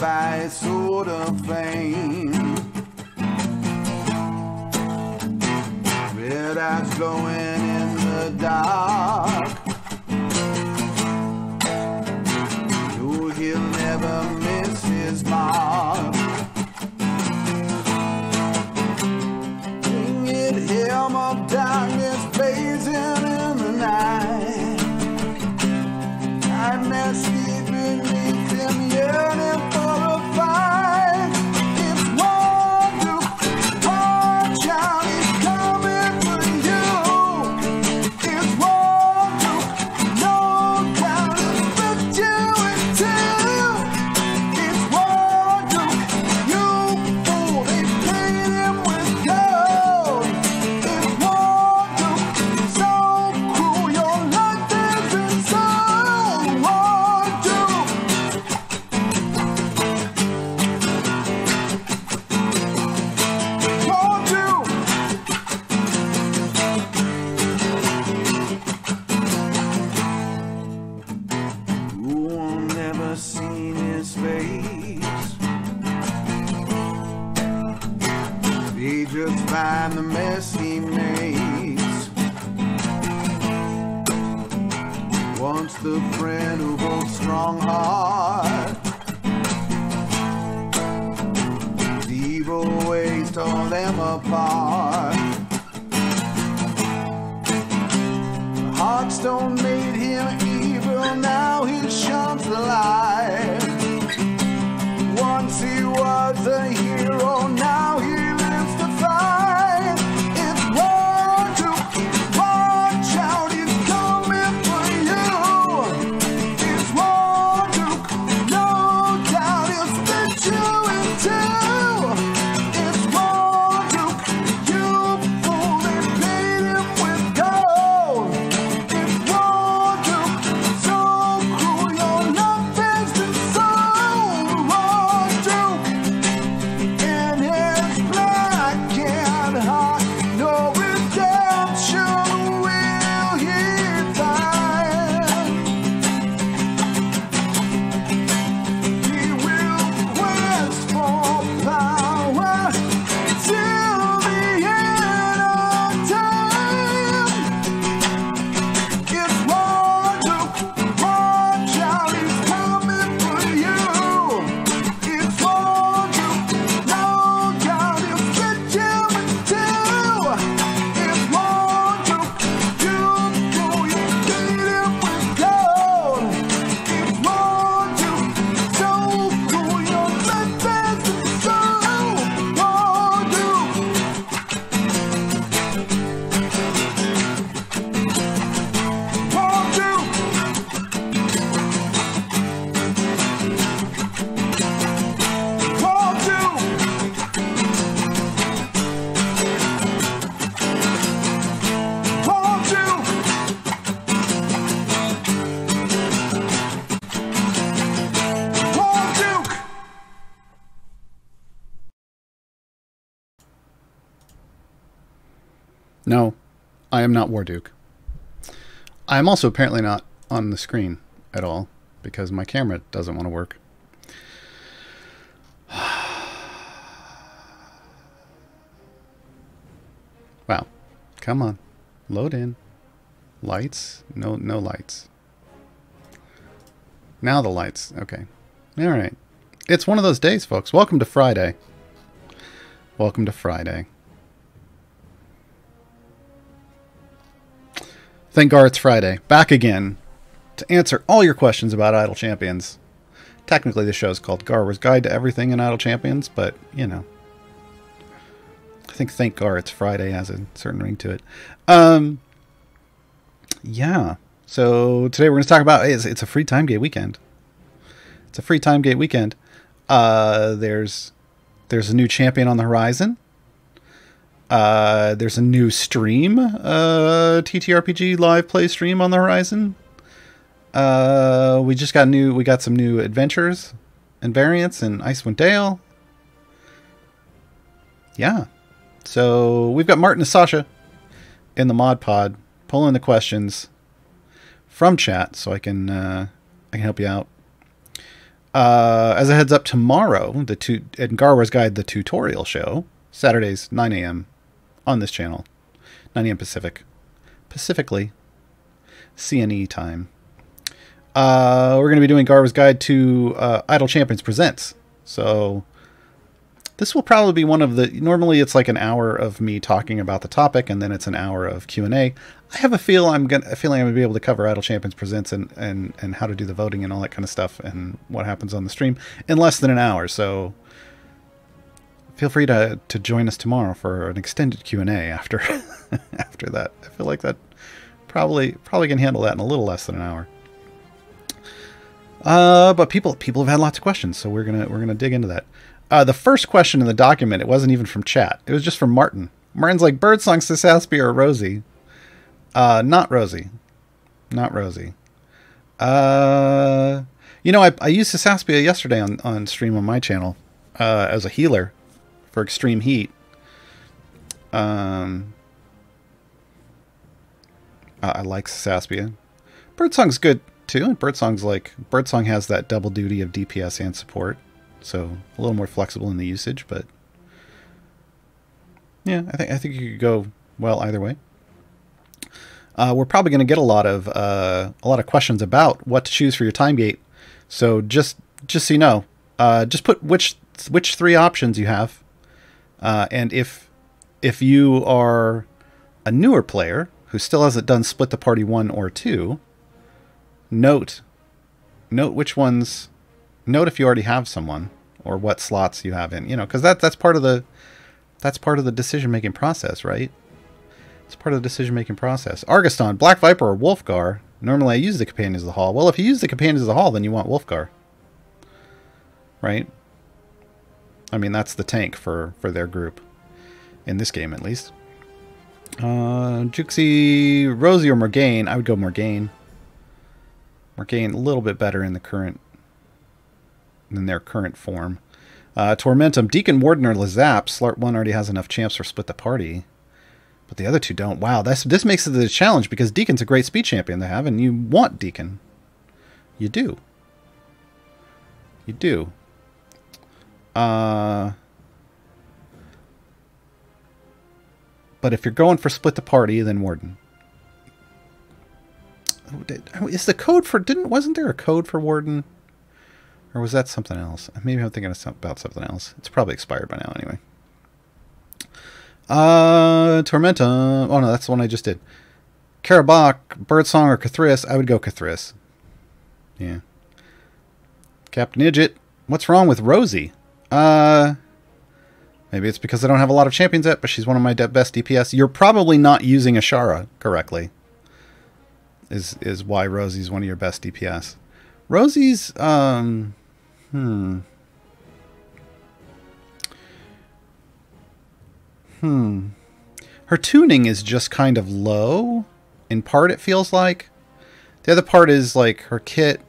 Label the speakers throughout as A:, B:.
A: by his sort of fame. Red eyes glowing in the dark. No, he'll never miss his mark. Winged helm of darkness blazing in the night. Nightmare sleep beneath him, yearning for a fight. It's war, Duke, watch out, he's coming for you. It's war, Duke, no doubt he'll split you in two. It's war, Duke, you fool, they paid him with gold. It's war, Duke, so cruel, your life isn't so. Seen his face. They just find the mess he makes. Once the friend of old strong heart, his evil ways tore them apart. The Heartstone made him evil, now he shuns the light. Once he was a hero, now he lives to fight. It's war, Duke, watch out, he's coming for you. It's war, Duke, no doubt he'll split you in two. It's war, Duke, you fool, they paid him with gold. It's war, Duke, so cruel, your love is the soul. War, Duke, in his black and heart, no redemption will he find. He will quest for power till the end of time. It's war, Duke, watch out, he's coming for you. It's war, Duke, no doubt he'll split you in two. It's war, Duke, you fool, you beat him with gold. It's war, Duke, so cool, your life is the soul. War, Duke. War, Duke. War, Duke. War, Duke. War, Duke.
B: No, I am not Warduke. I am also apparently not on the screen at all because my camera doesn't want to work. Wow. Come on. Load in. Lights? No lights. Now the lights. Okay. All right. It's one of those days, folks. Welcome to Friday. Welcome to Friday. Thank God it's Friday. Back again to answer all your questions about Idle Champions. Technically, the show is called Gaarawarr's Guide to Everything in Idle Champions, but, you know. I think Thank God It's Friday has a certain ring to it. Yeah. So today we're going to talk about it's a free time gate weekend. It's a free time gate weekend. There's a new champion on the horizon. There's a new stream, TTRPG live play stream on the horizon. We got some new adventures and variants in Icewind Dale. Yeah. So we've got Martin and Sasha in the mod pod pulling the questions from chat so I can help you out. As a heads up, tomorrow, in Gaarawarr's Guide, the tutorial show, Saturdays, 9 a.m. on this channel. 9 a.m. Pacifically. CNE time. We're going to be doing Gaarawarr's Guide to Idle Champions Presents. So this will probably be one of the... Normally it's like an hour of me talking about the topic, and then it's an hour of Q&A. I have a feeling I'm going to be able to cover Idle Champions Presents and how to do the voting and all that kind of stuff and what happens on the stream in less than an hour. So feel free to join us tomorrow for an extended Q&A after after that. I feel like that probably can handle that in a little less than an hour. But people have had lots of questions, so we're gonna dig into that. The first question in the document, it wasn't even from chat. It was just from Martin. Martin's like, Birdsong, Sasaspia, or Rosie? Not Rosie. Not Rosie. You know, I used Sasaspia yesterday on stream on my channel as a healer for extreme heat. I like Sasaspia. Birdsong's good too, and Birdsong has that double duty of DPS and support, so a little more flexible in the usage. But yeah, I think you could go well either way. We're probably going to get a lot of questions about what to choose for your time gate. So just so you know, just put which 3 options you have, and if you are a newer player who still hasn't done Split the Party 1 or 2, note which ones. Note if you already have someone or what slots you have in. You know, because that's part of the decision making process, right? It's part of the decision-making process. Argiston, Black Viper, or Wolfgar. Normally I use the Companions of the Hall. Well, if you use the Companions of the Hall, then you want Wolfgar. Right? I mean, that's the tank for their group. In this game, at least. Juxie, Rosie, or Morgane. I would go Morgane. Morgane, a little bit better in their current form. Tormentum, Deacon, Warden, or Lazap. Slart 1 already has enough champs for Split the Party. But the other two don't. Wow, this makes it a challenge because Deacon's a great speed champion to have, and you want Deacon. You do. You do. But if you're going for Split the Party, then Warden. Is the code for... Wasn't there a code for Warden? Or was that something else? Maybe I'm thinking about something else. It's probably expired by now anyway. Tormentum. Oh no, that's the one I just did. Gaarawarr, Birdsong, or Cathris. I would go Cathris. Yeah. Captain Idjit. What's wrong with Rosie? Maybe it's because I don't have a lot of champions yet, but she's one of my best DPS. You're probably not using Ashara correctly. Is why Rosie's one of your best DPS. Rosie's her tuning is just kind of low. In part, it feels like. The other part is like her kit.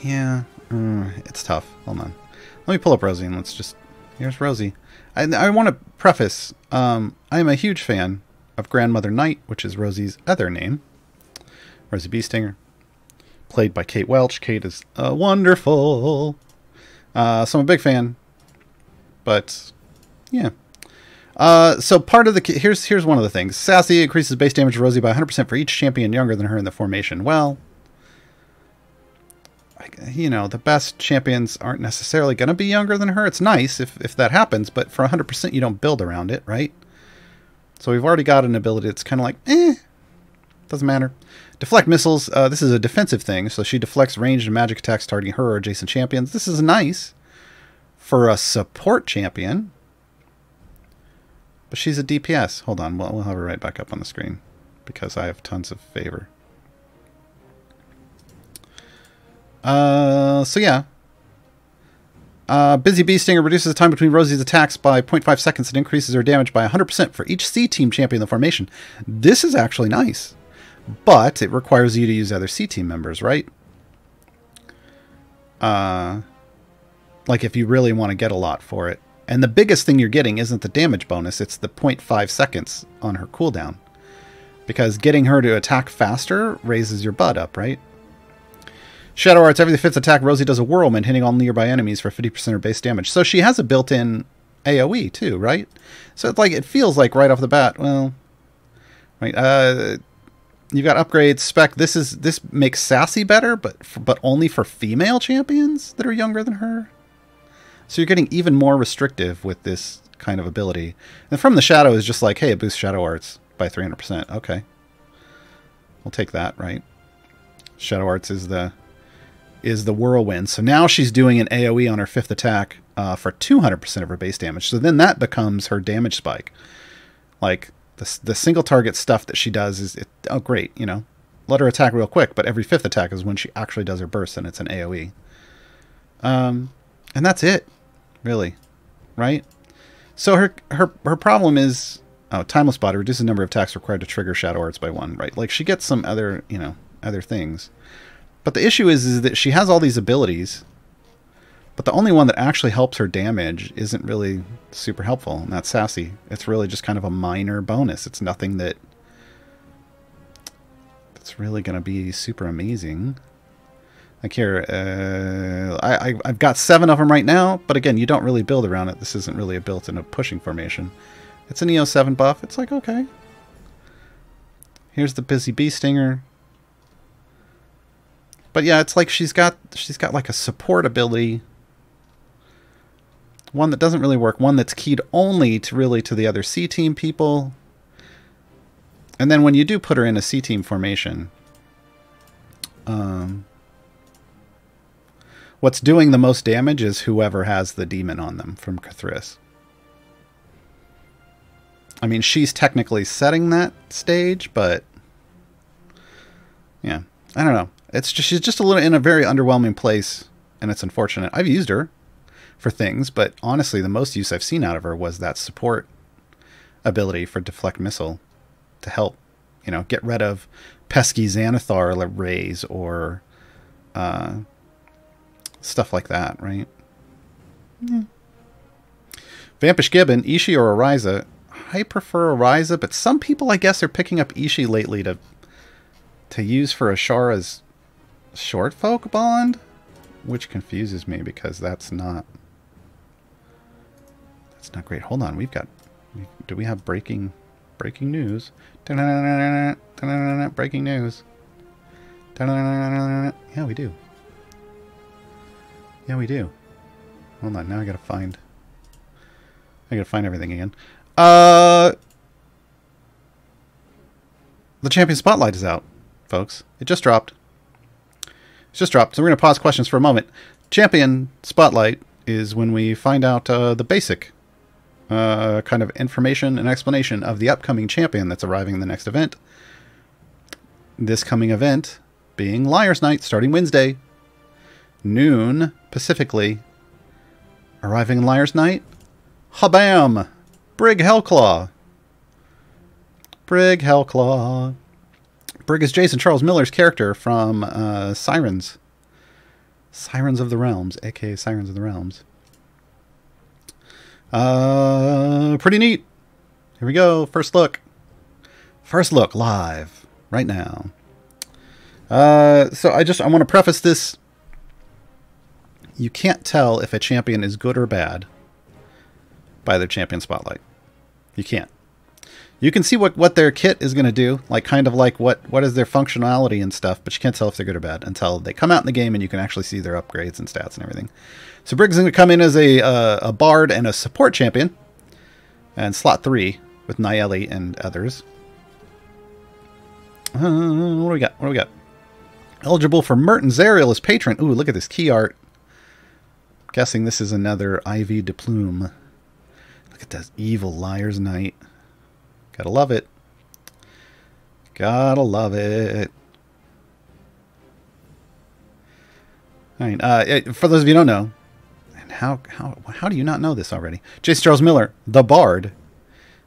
B: Yeah, it's tough. Hold on. Let me pull up Rosie and let's just... Here's Rosie. I want to preface, I am a huge fan of Grandmother Knight, which is Rosie's other name. Rosie Beestinger. Played by Kate Welch. Kate is wonderful. So I'm a big fan. But, yeah. So part of the... Here's one of the things. Sassy increases base damage of Rosie by 100% for each champion younger than her in the formation. Well... You know, the best champions aren't necessarily going to be younger than her. It's nice if that happens, but for 100% you don't build around it, right? So we've already got an ability that's kind of like, doesn't matter. Deflect missiles. This is a defensive thing, so she deflects ranged and magic attacks targeting her or adjacent champions. This is nice for a support champion, but she's a DPS. Hold on, we'll have her right back up on the screen because I have tons of favor. So yeah. Busy Bee Stinger reduces the time between Rosie's attacks by 0.5 seconds and increases her damage by 100% for each C-Team champion in the formation. This is actually nice. But it requires you to use other C-Team members, right? Like if you really want to get a lot for it. And the biggest thing you're getting isn't the damage bonus, it's the 0.5 seconds on her cooldown. Because getting her to attack faster raises your butt up, right? Shadow Arts, every 5th attack, Rosie does a whirlwind, hitting all nearby enemies for 50% of base damage. So she has a built-in AoE too, right? So it's like, it feels like right off the bat, well, right, you got upgrades, spec. This makes Sassy better, but only for female champions that are younger than her. So you're getting even more restrictive with this kind of ability. And from the Shadow is just like, hey, it boosts Shadow Arts by 300%. Okay. We'll take that, right? Shadow Arts is the whirlwind. So now she's doing an AoE on her 5th attack for 200% of her base damage. So then that becomes her damage spike. Like, the single target stuff that she does is, oh great, you know, let her attack real quick, but every 5th attack is when she actually does her burst, and it's an AoE. And that's it, really, right? So her problem is, Timeless Spotter reduces the number of attacks required to trigger Shadow Arts by 1, right? Like, she gets some other, you know, other things. But the issue is that she has all these abilities, but the only one that actually helps her damage isn't really super helpful, and that's Sassy. It's really just kind of a minor bonus. It's nothing that's really going to be super amazing. Like here, I've got 7 of them right now, but again, you don't really build around it. This isn't really a built-in pushing formation. It's an EO7 buff. It's like, okay. Here's the Busy Bee Stinger. But yeah, it's like she's got like a support ability. One that doesn't really work. One that's keyed only to the other C team people. And then when you do put her in a C team formation, what's doing the most damage is whoever has the demon on them from Cthulhu. I mean, she's technically setting that stage, but yeah, I don't know. It's just, she's just a little in a very underwhelming place, and it's unfortunate. I've used her for things, but honestly, the most use I've seen out of her was that support ability for Deflect Missile to help, you know, get rid of pesky Xanathar rays or stuff like that, right? Mm. Vampish Gibbon, Ishii or Ariza. I prefer Ariza, but some people, I guess, are picking up Ishii lately to use for Ashara's short folk bond, which confuses me because that's not great. Hold on, do we have breaking news? Breaking news. Yeah, we do. Yeah, we do. Hold on, now I gotta find everything again. The Champion Spotlight is out, folks. It just dropped. It's just dropped, so we're going to pause questions for a moment. Champion Spotlight is when we find out the basic kind of information and explanation of the upcoming champion that's arriving in the next event. This coming event being Liar's Night, starting Wednesday, noon Pacifically. Arriving in Liar's Night, Habam! Brig Hellclaw. Brig Hellclaw. Brig is Jason Charles Miller's character from Sirens. Sirens of the Realms, aka Sirens of the Realms. Pretty neat. Here we go. First look. First look live right now. So I want to preface this. You can't tell if a champion is good or bad by their champion spotlight. You can't. You can see what their kit is going to do, like kind of like what is their functionality and stuff, but you can't tell if they're good or bad until they come out in the game and you can actually see their upgrades and stats and everything. So Brig's going to come in as a bard and a support champion, and slot 3 with Nayeli and others. What do we got? What do we got? Eligible for Merton Zariel as patron. Ooh, look at this key art. Guessing this is another Ivy de Plume. Look at that evil Liar's Night. Gotta love it. Gotta love it. All right. For those of you who don't know, and how do you not know this already? Jason Charles Miller, the Bard,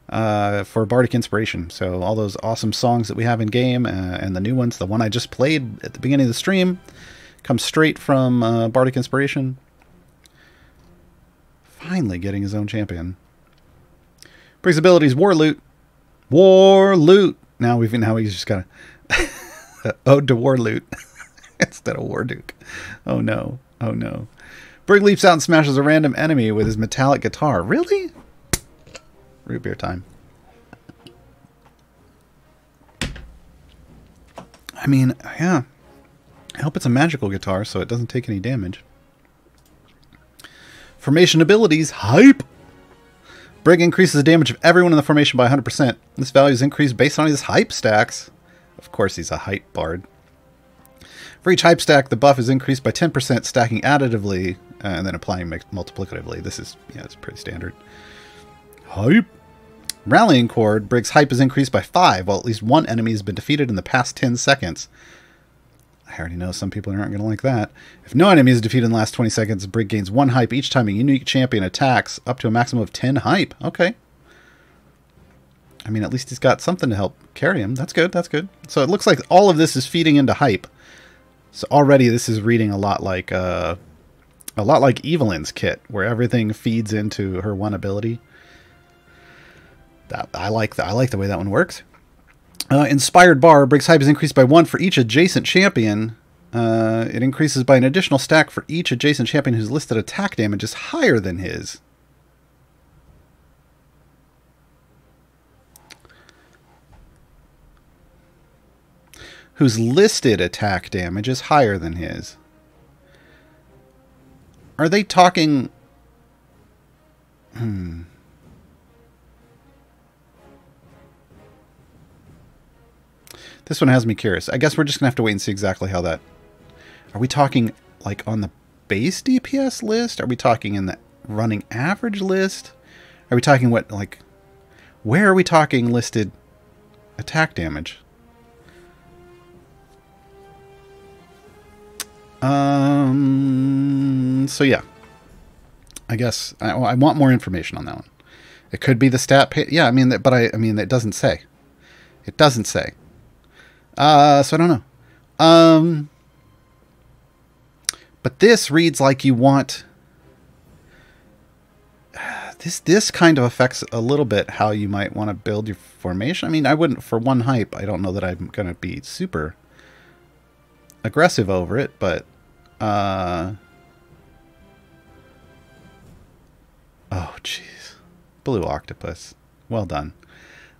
B: for Bardic Inspiration. So all those awesome songs that we have in game and the new ones, the one I just played at the beginning of the stream, comes straight from Bardic Inspiration. Finally getting his own champion. Brig's abilities: War Loot. War Loot. Now he's just got a ode to War Loot. Instead of Warduke. Oh no. Oh no. Brig leaps out and smashes a random enemy with his metallic guitar. Really? Root beer time. I mean, yeah. I hope it's a magical guitar so it doesn't take any damage. Formation abilities. Hype! Brig increases the damage of everyone in the formation by 100%. This value is increased based on his hype stacks. Of course he's a hype bard. For each hype stack, the buff is increased by 10%, stacking additively, and then applying multiplicatively. This is, yeah, it's pretty standard. Hype! Rallying Chord. Brig's hype is increased by 5, while at least one enemy has been defeated in the past 10 seconds. I already know some people aren't going to like that. If no enemy is defeated in the last 20 seconds, Brig gains 1 hype each time a unique champion attacks, up to a maximum of 10 hype. Okay. I mean, at least he's got something to help carry him. That's good, that's good. So it looks like all of this is feeding into hype. So already this is reading a lot like Evelyn's kit, where everything feeds into her one ability. I like the way that one works. Inspired Bar. Brig's hype is increased by 1 for each adjacent champion. It increases by an additional stack for each adjacent champion whose listed attack damage is higher than his. Whose listed attack damage is higher than his. Are they talking... This one has me curious. I guess we're just going to have to wait and see exactly how that... Are we talking like on the base DPS list? Are we talking in the running average list? Are we talking what, like... Where are we talking listed attack damage? So yeah. I guess I want more information on that one. It could be the stat... Yeah, I mean, but I mean, it doesn't say. It doesn't say. So I don't know. But this reads like you want... This kind of affects a little bit how you might want to build your formation. I mean, I wouldn't, for 1 hype, I don't know that I'm going to be super aggressive over it, but... Oh, jeez. Blue octopus. Well done.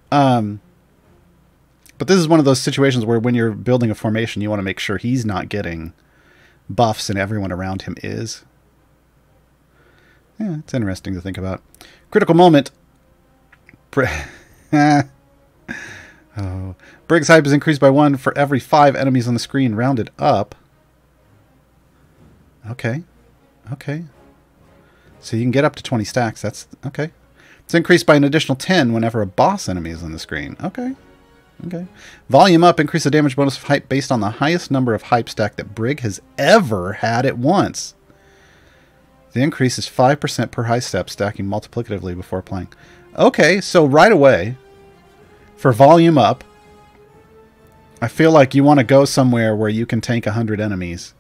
B: But this is one of those situations where when you're building a formation, you want to make sure he's not getting buffs and everyone around him is. Yeah, it's interesting to think about. Critical moment. Oh. Brig's hype is increased by 1 for every 5 enemies on the screen, rounded up. Okay. Okay. So you can get up to 20 stacks. That's okay. It's increased by an additional 10 whenever a boss enemy is on the screen. Okay. Okay. Volume up. Increase the damage bonus of hype based on the highest number of hype stack that Brig has ever had at once. The increase is 5% per high step, stacking multiplicatively before playing. Okay, so right away, for volume up, I feel like you want to go somewhere where you can tank 100 enemies.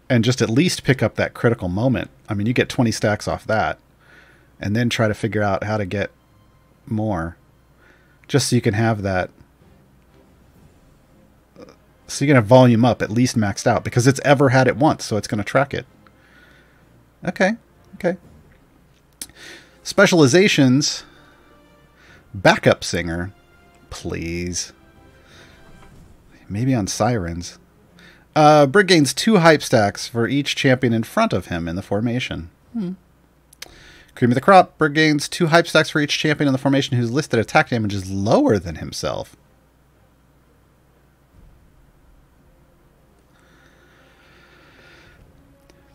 B: And just at least pick up that critical moment. I mean, you get 20 stacks off that. And then try to figure out how to get more. Just so you can have that. So you can have volume up at least maxed out. Because it's ever had it once, so it's going to track it. Okay. Okay. Specializations. Backup singer. Please. Maybe on sirens. Brig gains 2 hype stacks for each champion in front of him in the formation. Cream of the crop. Brig gains 2 hype stacks for each champion in the formation whose listed attack damage is lower than himself.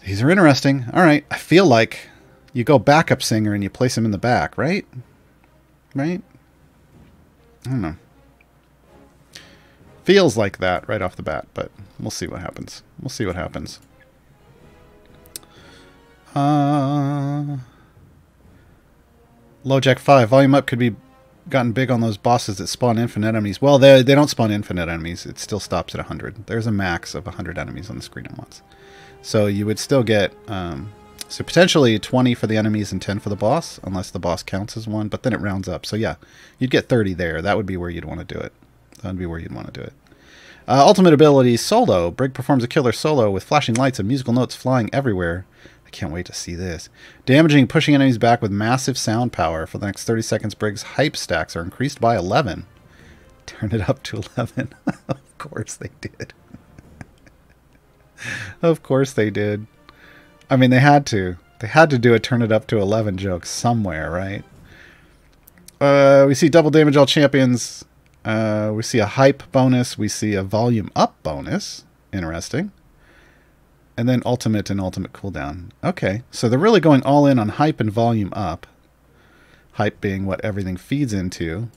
B: These are interesting. Alright, I feel like you go backup singer and you place him in the back, right? Right? I don't know. Feels like that right off the bat, but we'll see what happens. We'll see what happens. Low Jack 5. Volume up could be gotten big on those bosses that spawn infinite enemies. Well, they don't spawn infinite enemies. It still stops at 100. There's a max of 100 enemies on the screen at once. So you would still get... so potentially 20 for the enemies and 10 for the boss, unless the boss counts as 1, but then it rounds up. So yeah, you'd get 30 there. That would be where you'd want to do it. That would be where you'd want to do it. Ultimate ability, Solo. Brig performs a killer solo with flashing lights and musical notes flying everywhere. I can't wait to see this. Damaging, pushing enemies back with massive sound power. For the next 30 seconds, Brig's hype stacks are increased by 11. Turn it up to 11. Of course they did. Of course they did. I mean, they had to. They had to do a turn it up to 11 joke somewhere, right? We see double damage all champions. We see a hype bonus. We see a volume up bonus. Interesting. And then ultimate and ultimate cooldown. Okay, so they're really going all in on hype and volume up. Hype being what everything feeds into,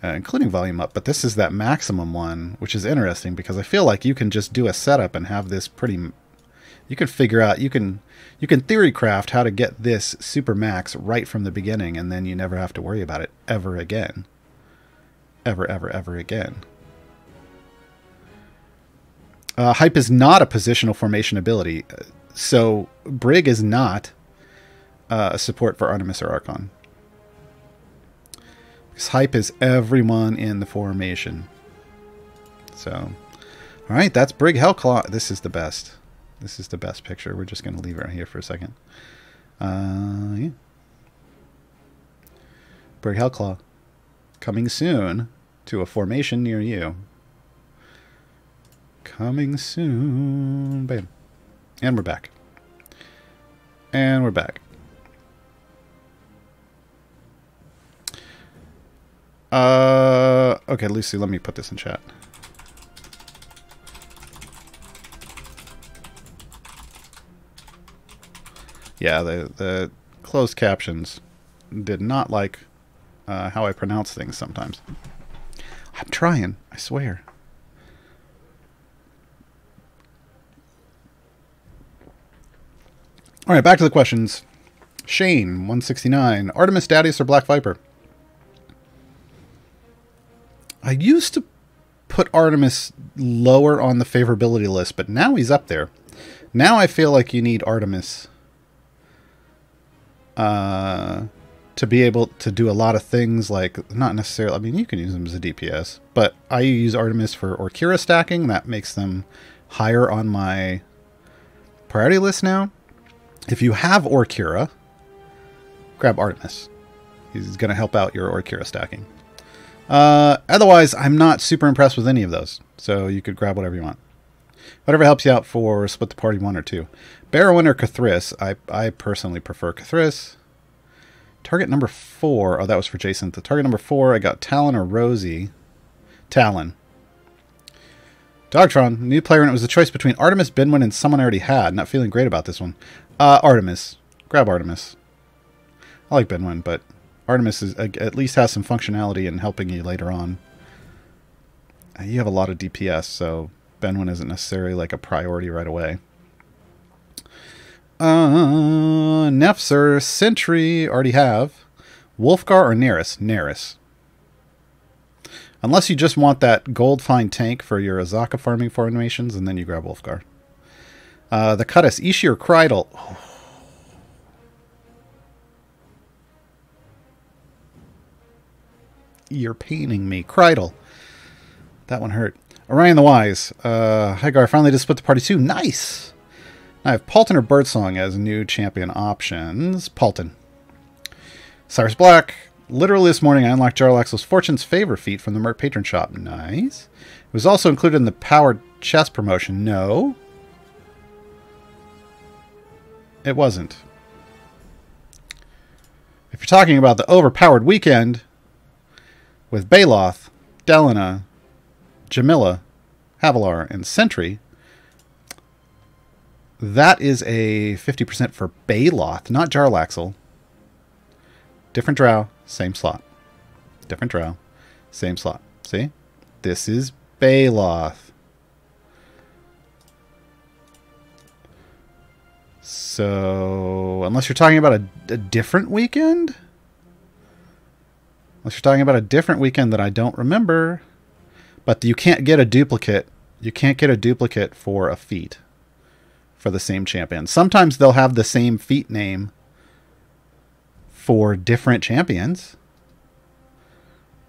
B: including volume up. But this is that maximum one, which is interesting because I feel like you can just do a setup and have this pretty... You can figure out, you can theory craft how to get this super max right from the beginning, and then you never have to worry about it ever again. Ever, ever, ever again. Hype is not a positional formation ability, so Brig is not a support for Artemis or Archon. Because Hype is everyone in the formation. So, alright, that's Brig Hellclaw. This is the best. This is the best picture. We're just going to leave it right here for a second. Yeah. Brig Hellclaw. Coming soon to a formation near you. Coming soon. Bam. And we're back. And we're back. Okay, Lucy, let me put this in chat. Yeah, the closed captions did not like how I pronounce things sometimes. I'm trying, I swear. All right, back to the questions. Shane, 169. Artemis, Darius, or Black Viper? I used to put Artemis lower on the favorability list, but now he's up there. Now I feel like you need Artemis to be able to do a lot of things, like, not necessarily, I mean, you can use them as a DPS, but I use Artemis for Orkira stacking. That makes them higher on my priority list now. If you have Orkira, grab Artemis. He's going to help out your Orkira stacking. Otherwise, I'm not super impressed with any of those, so you could grab whatever you want. Whatever helps you out for split the party 1 or 2. Barrowin or Cathris? I personally prefer Cathris. Target number 4. Oh, that was for Jason. The target number 4, I got Talon or Rosie. Talon. Dogtron, new player, and it was a choice between Artemis, Binwin, and someone I already had. Not feeling great about this one. Artemis. Grab Artemis. I like Binwin, but Artemis is, at least has some functionality in helping you later on. You have a lot of DPS, so Binwin isn't necessarily like a priority right away. Nefzer, Sentry, already have. Wolfgar or Neris? Neris. Unless you just want that gold fine tank for your Azaka farming formations, and then you grab Wolfgar. The Cutis, Ishi or Krydal? Oh. You're paining me. Krydal. That one hurt. Orion the Wise. Hagar finally just split the party 2. Nice! I have Paulton or Birdsong as new champion options. Paulton. Cyrus Black. Literally this morning I unlocked Jarlaxle's Fortune's Favor feat from the Merc Patron Shop. Nice. It was also included in the Powered Chest promotion. No. It wasn't. If you're talking about the overpowered weekend with Baloth, Delina, Jamila, Havilar, and Sentry, that is a 50% for Baloth, not Jarlaxle. Different drow, same slot. Different drow, same slot. See? This is Baloth. So, unless you're talking about a different weekend? Unless you're talking about a different weekend that I don't remember. But you can't get a duplicate. You can't get a duplicate for a feat for the same champion. Sometimes they'll have the same feat name for different champions.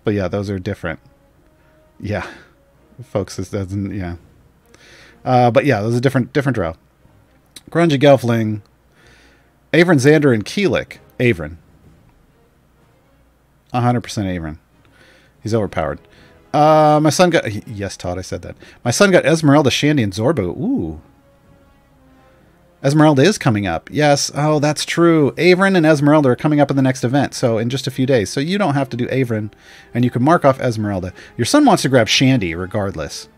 B: But yeah, those are different. Yeah. folks. This doesn't, yeah. But yeah, there's a different drow. Grungy Gelfling, Avron, Xander, and Keelik. Avron. 100% Avron. He's overpowered. My son got... Yes, Todd, I said that. My son got Esmeralda, Shandy, and Zorbo. Ooh. Esmeralda is coming up. Yes. Oh, that's true. Avron and Esmeralda are coming up in the next event, so in just a few days. So you don't have to do Avron, and you can mark off Esmeralda. Your son wants to grab Shandy regardless.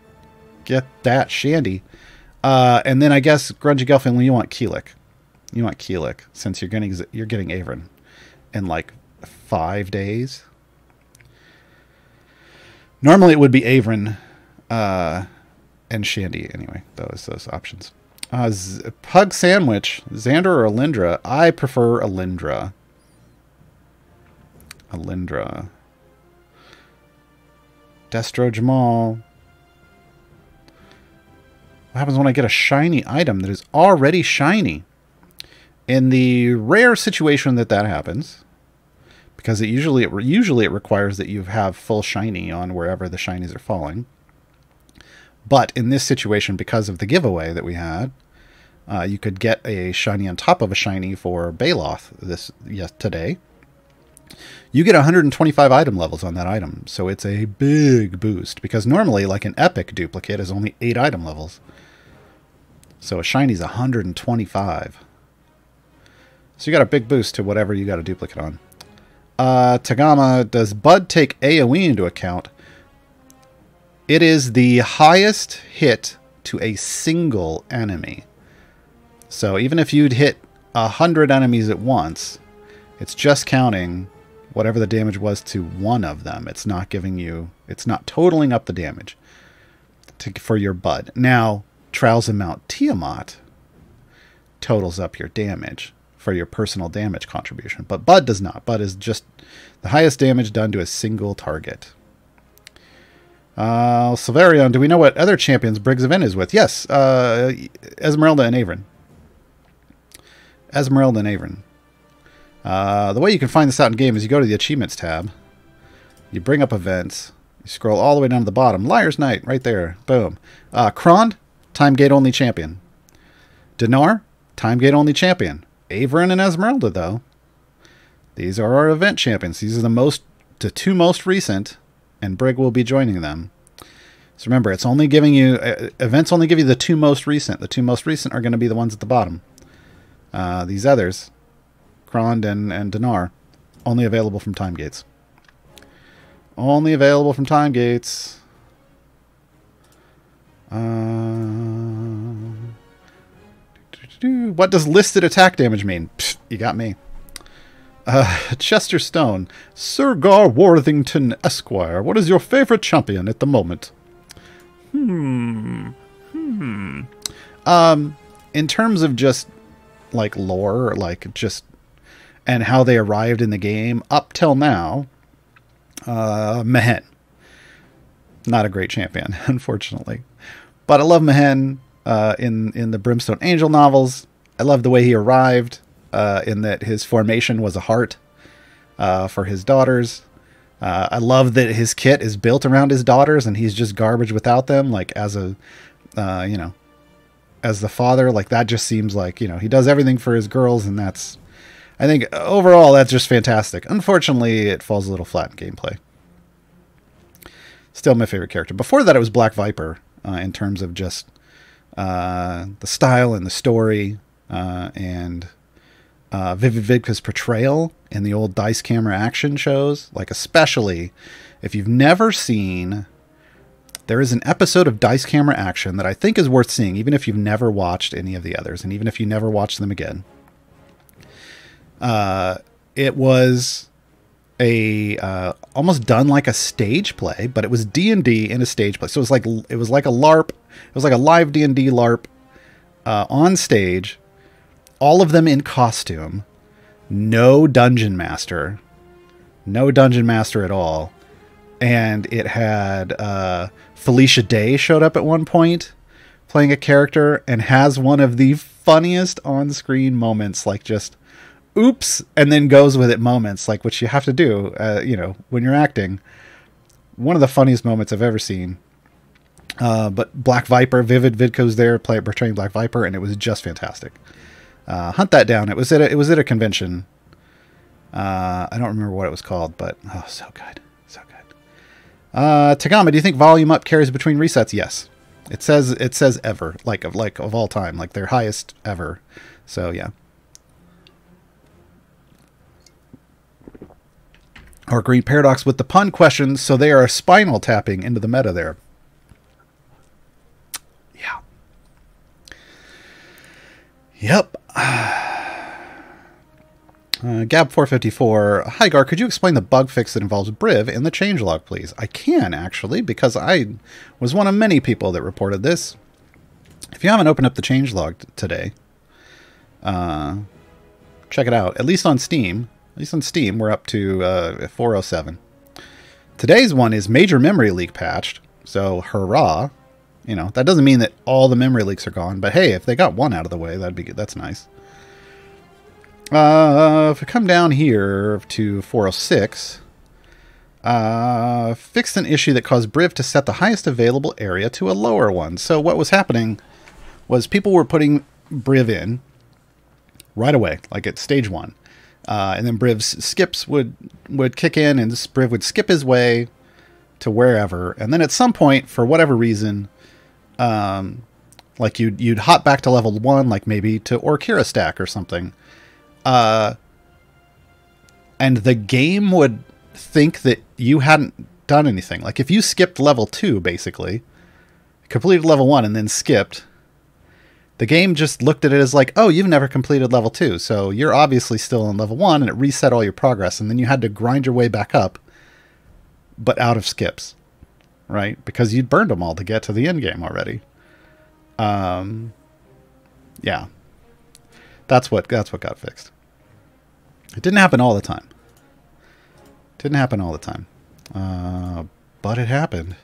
B: Get that, Shandy. And then I guess, Grungy Gelfling, you want Keelik. You want Keelik, since you're getting Avron in like 5 days. Normally it would be Avron and Shandy anyway, those options. Pug Sandwich, Xander or Alindra? I prefer Alindra. Alindra. Destro Jamal. What happens when I get a shiny item that is already shiny? In the rare situation that happens, because it usually it requires that you have full shiny on wherever the shinies are falling. But in this situation, because of the giveaway that we had, you could get a shiny on top of a shiny for Baloth today. You get 125 item levels on that item, so it's a big boost. Because normally, like an epic duplicate is only 8 item levels, so a shiny's 125. So you got a big boost to whatever you got a duplicate on. Tagama, does Bud take AoE into account? It is the highest hit to a single enemy. So even if you'd hit 100 enemies at once, it's just counting whatever the damage was to one of them. It's not giving you, it's not totaling up the damage for your Bud. Now, Trials of Mount Tiamat totals up your damage for your personal damage contribution, but Bud does not. Bud is just the highest damage done to a single target. Silverion, do we know what other champions Briggs of Inn is with? Yes, Esmeralda and Avron. Esmeralda and Avron. The way you can find this out in game is you go to the Achievements tab, you bring up Events, you scroll all the way down to the bottom. Liar's Night, right there. Boom. Krond, Time Gate only champion. Dinar, Time Gate only champion. Avron and Esmeralda, though, these are our event champions. These are the two most recent, and Brig will be joining them. So remember, it's only giving you events only give you the two most recent. The two most recent are going to be the ones at the bottom. These others, Krond and Dinar, only available from Time Gates. Only available from Time Gates. What does listed attack damage mean? Pfft, you got me. Chester Stone. Sir Gaarawarr Esquire, what is your favorite champion at the moment? In terms of just, like, lore, like, just, and how they arrived in the game, up till now, Mehen. Not a great champion, unfortunately. But I love Mehen in the Brimstone Angel novels. I love the way he arrived, in that his formation was a heart for his daughters. I love that his kit is built around his daughters and he's just garbage without them. Like, as a, as the father, like, that just seems like, he does everything for his girls, and that's, I think, overall, that's just fantastic. Unfortunately, it falls a little flat in gameplay. Still my favorite character. Before that, it was Black Viper, in terms of just the style and the story, and Vivid Vidka's portrayal in the old Dice Camera action shows. Like, especially if you've never seen, there is an episode of Dice Camera Action that I think is worth seeing, even if you've never watched any of the others, and even if you never watch them again. It was almost done like a stage play, but it was D&D in a stage play. So it was like a LARP. It was like a live D&D LARP on stage. All of them in costume. No dungeon master. No dungeon master at all. And it had Felicia Day showed up at one point playing a character and has one of the funniest on-screen moments, like just oops, and then goes with it moments, like, which you have to do, when you're acting. One of the funniest moments I've ever seen. But Black Viper, Vivid Vidco's there, portraying Black Viper, and it was just fantastic. Hunt that down. It was at a convention. I don't remember what it was called, but oh, so good, so good. Tagama, do you think volume up carries between resets? Yes, it says ever, like of all time, like their highest ever. So yeah. Or Green Paradox with the pun questions, so they are spinal tapping into the meta there. Yeah. Yep. Gab454. Hi, Gar, could you explain the bug fix that involves Briv in the changelog, please? I can, actually, because I was one of many people that reported this. If you haven't opened up the changelog today, check it out. At least on Steam. At least on Steam, we're up to 407. Today's one is major memory leak patched, so hurrah. You know, that doesn't mean that all the memory leaks are gone, but hey, if they got one out of the way, that'd be good. That's nice. If we come down here to 406, fixed an issue that caused Briv to set the highest available area to a lower one. So what was happening was people were putting Briv in right away, like at stage 1. And then Briv's skips would kick in, and Briv would skip his way to wherever. And then at some point, for whatever reason, like you'd hop back to level 1, like maybe to Orkira stack or something. And the game would think that you hadn't done anything. Like if you skipped level 2, basically, completed level 1 and then skipped, the game just looked at it as like, oh, you've never completed level 2, so you're obviously still in level 1, and it reset all your progress, and then you had to grind your way back up, but out of skips, right? Because you'd burned them all to get to the end game already. Yeah. That's what got fixed. It didn't happen all the time. Didn't happen all the time. But it happened.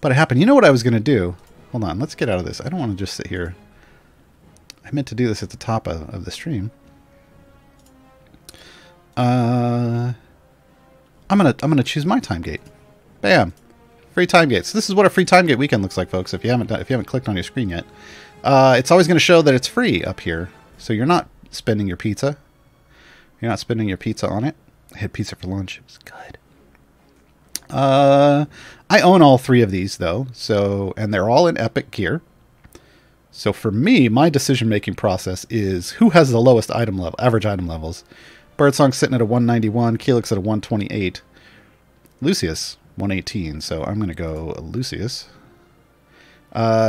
B: But it happened. You know what I was going to do? Hold on, let's get out of this. I don't want to just sit here. I meant to do this at the top of the stream. I'm gonna choose my time gate. Bam, free time gate. So this is what a free time gate weekend looks like, folks. If you haven't clicked on your screen yet, it's always going to show that it's free up here. So you're not spending your pizza. You're not spending your pizza on it. I had pizza for lunch. It was good. I own all 3 of these though, and they're all in epic gear. So for me, my decision-making process is who has the lowest item level, average item levels. Birdsong's sitting at a 191, Keelix at a 128, Lucius 118. So I'm going to go Lucius.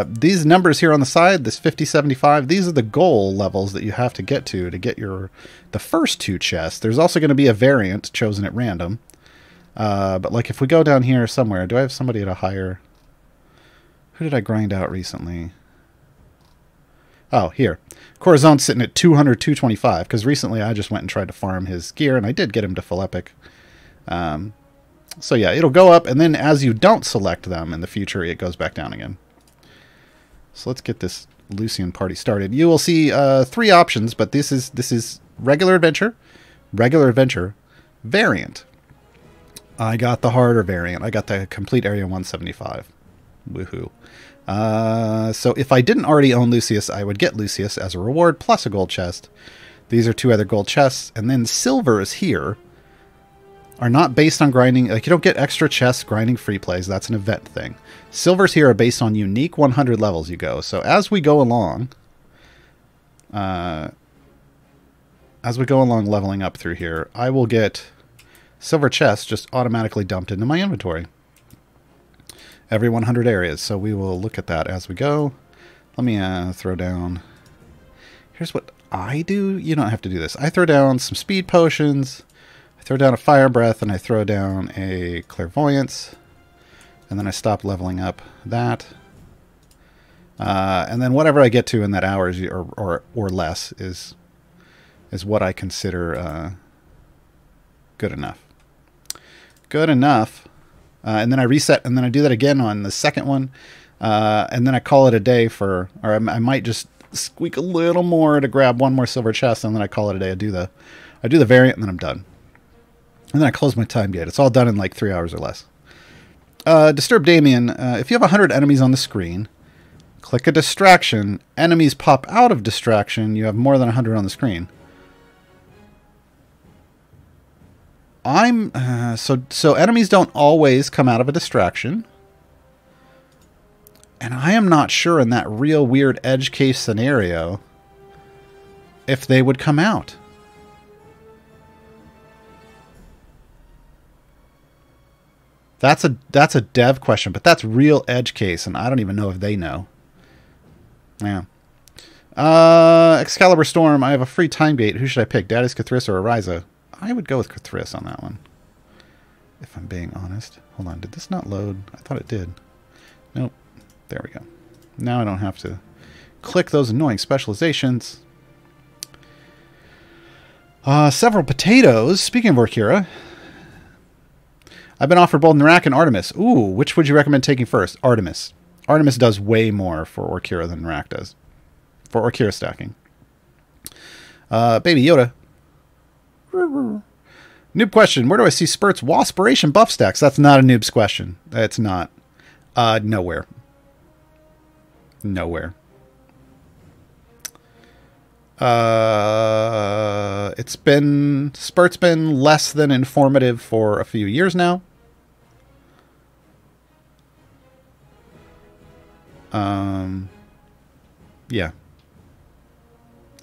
B: These numbers here on the side, this 50, 75, these are the goal levels that you have to get get the first 2 chests. There's also going to be a variant chosen at random. But like if we go down here somewhere, do I have somebody at a higher? Who did I grind out recently? Oh, here. Corazon's sitting at 200, 225, because recently I just went and tried to farm his gear, and I did get him to full epic. So yeah, it'll go up, and then as you don't select them in the future, it goes back down again. So let's get this Lucian party started. You will see 3 options, but this is regular adventure, variant. I got the harder variant. I got the complete area 175. Woohoo. So if I didn't already own Lucius, I would get Lucius as a reward plus a gold chest. These are 2 other gold chests. And then silvers here are not based on grinding. Like you don't get extra chests grinding free plays. That's an event thing. Silvers here are based on unique 100 levels you go. So as we go along, leveling up through here, I will get silver chests just automatically dumped into my inventory. Every 100 areas, so we will look at that as we go. Let me throw down... Here's what I do. You don't have to do this. I throw down some speed potions, I throw down a fire breath, and I throw down a clairvoyance. And then I stop leveling up that. And then whatever I get to in that hour or less is what I consider good enough. Good enough. And then I reset, and then I do that again on the second one, and then I call it a day or I might just squeak a little more to grab 1 more silver chest, and then I call it a day. I do the variant, and then I'm done. And then I close my time gate. It's all done in like 3 hours or less. Disturb Damien. If you have 100 enemies on the screen, click a distraction. Enemies pop out of distraction. You have more than 100 on the screen. So enemies don't always come out of a distraction. And I am not sure in that real weird edge case scenario if they would come out. That's a dev question, but that's real edge case, and I don't even know if they know. Yeah. Excalibur Storm, I have a free time gate. Who should I pick? Darius, Cthulhu, or Ariza? I would go with Cthulhu on that one, if I'm being honest. Hold on, did this not load? I thought it did. Nope. There we go. Now I don't have to click those annoying specializations. Several potatoes. Speaking of Orkira, I've been offered both Narak and Artemis. Ooh, which would you recommend taking first? Artemis. Artemis does way more for Orkira than Narak does. For Orkira stacking. Baby Yoda. Noob question. Where do I see Spurt's Waspiration buff stacks? That's not a noob's question. It's not. Nowhere. Nowhere. Spurt's been less than informative for a few years now. Yeah.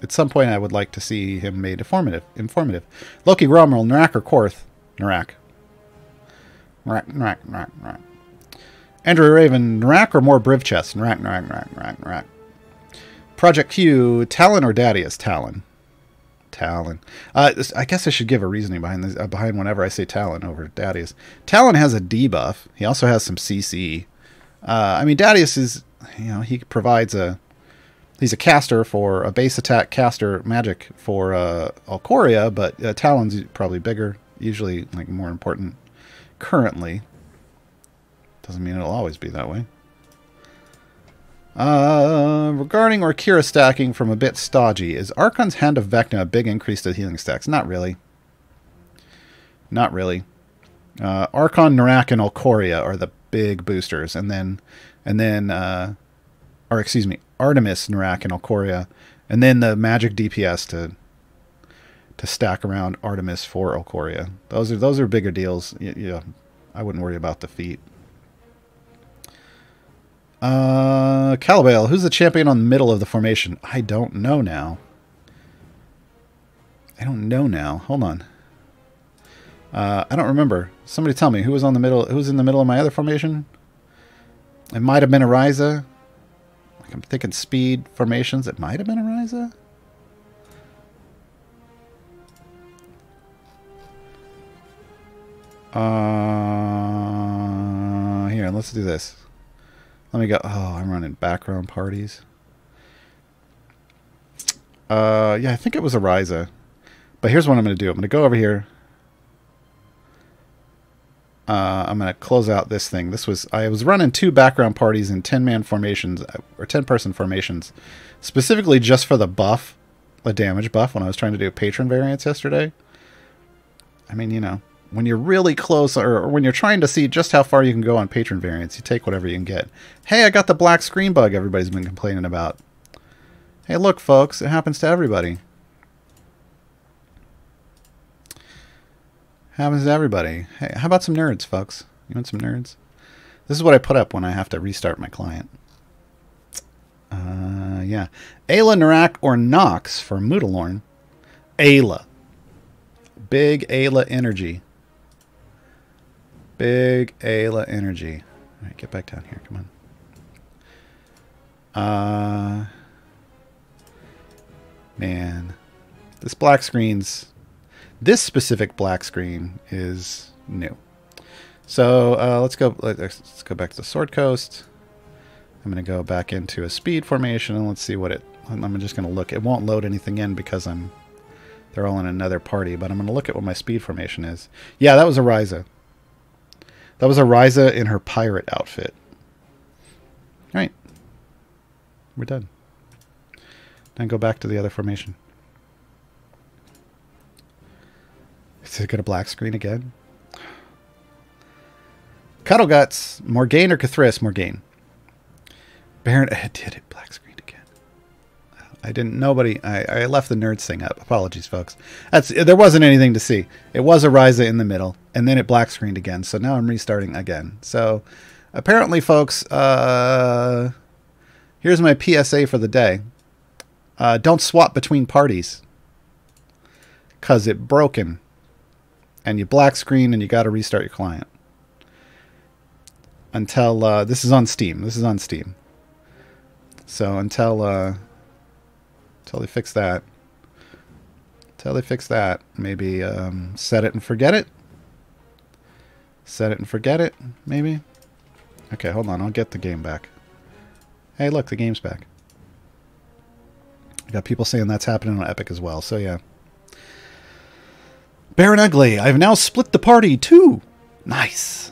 B: At some point I would like to see him made informative. Loki, Gromrel, Narak, or Korth? Narak. Narak. Andrew Raven, Narak or more Briv chests? Narak. Project Q, Talon or Dadius? Talon. I guess I should give a reasoning behind this, behind whenever I say Talon over Dadius. Talon has a debuff. He also has some CC. I mean, Dadius is, he provides he's a caster for a base attack caster magic for Alcoria, but Talon's probably bigger, usually like more important currently. Doesn't mean it'll always be that way. Regarding Orkira stacking from a bit stodgy, is Archon's Hand of Vecna a big increase to healing stacks? Not really. Archon, Narak, and Alcoria are the big boosters, and then Artemis, Narak, and Alcoria, and then the magic DPS to stack around Artemis for Alcoria. Those are bigger deals. Yeah, I wouldn't worry about the feat. Calabale, who's the champion on the middle of the formation? I don't know now. Hold on. I don't remember. Somebody tell me who was on the middle. Who was in the middle of my other formation? It might have been Ariza. Like I'm thinking speed formations. It might have been Ariza. Here, let's do this. Let me go. Oh, I'm running background parties. Yeah, I think it was Ariza. But here's what I'm going to do. I'm going to go over here. I'm going to close out this thing. I was running 2 background parties in 10-man formations, or 10-person formations, specifically just for the buff, the damage buff, when I was trying to do patron variants yesterday. I mean, when you're really close, or when you're trying to see just how far you can go on patron variants, you take whatever you can get. Hey, I got the black screen bug everybody's been complaining about. Hey, look, folks, it happens to everybody. Happens to everybody. Hey, how about some nerds, folks? You want some nerds? This is what I put up when I have to restart my client. Yeah. Ayla, Narak, or Nox for Moodalorn. Ayla. Big Ayla energy. Big Ayla energy. All right, get back down here. Come on. Man. This black screen's... This specific black screen is new. So let's go back to the Sword Coast. I'm going to go back into a speed formation and let's see what I'm just going to look. It won't load anything in because they're all in another party, but I'm going to look at what my speed formation is. Yeah, that was Ariza. That was Ariza in her pirate outfit. All right. We're done. Then go back to the other formation. Is it going to black screen again? Cuddle Guts, Morgaine or Cathris? Morgaine. Baron, I did it. Black screened again. I didn't. Nobody. I left the nerds thing up. Apologies, folks. There wasn't anything to see. It was a Ryza in the middle, and then it black screened again. So now I'm restarting again. So apparently, folks, here's my PSA for the day. Don't swap between parties, cause it broken, and you black screen and you got to restart your client. Until this is on Steam. This is on Steam. So until they fix that, maybe set it and forget it. Set it and forget it, maybe. Okay, hold on. I'll get the game back. Hey, look, the game's back. I got people saying that's happening on Epic as well. So yeah. Baron Ugly. I've now split the party too. Nice.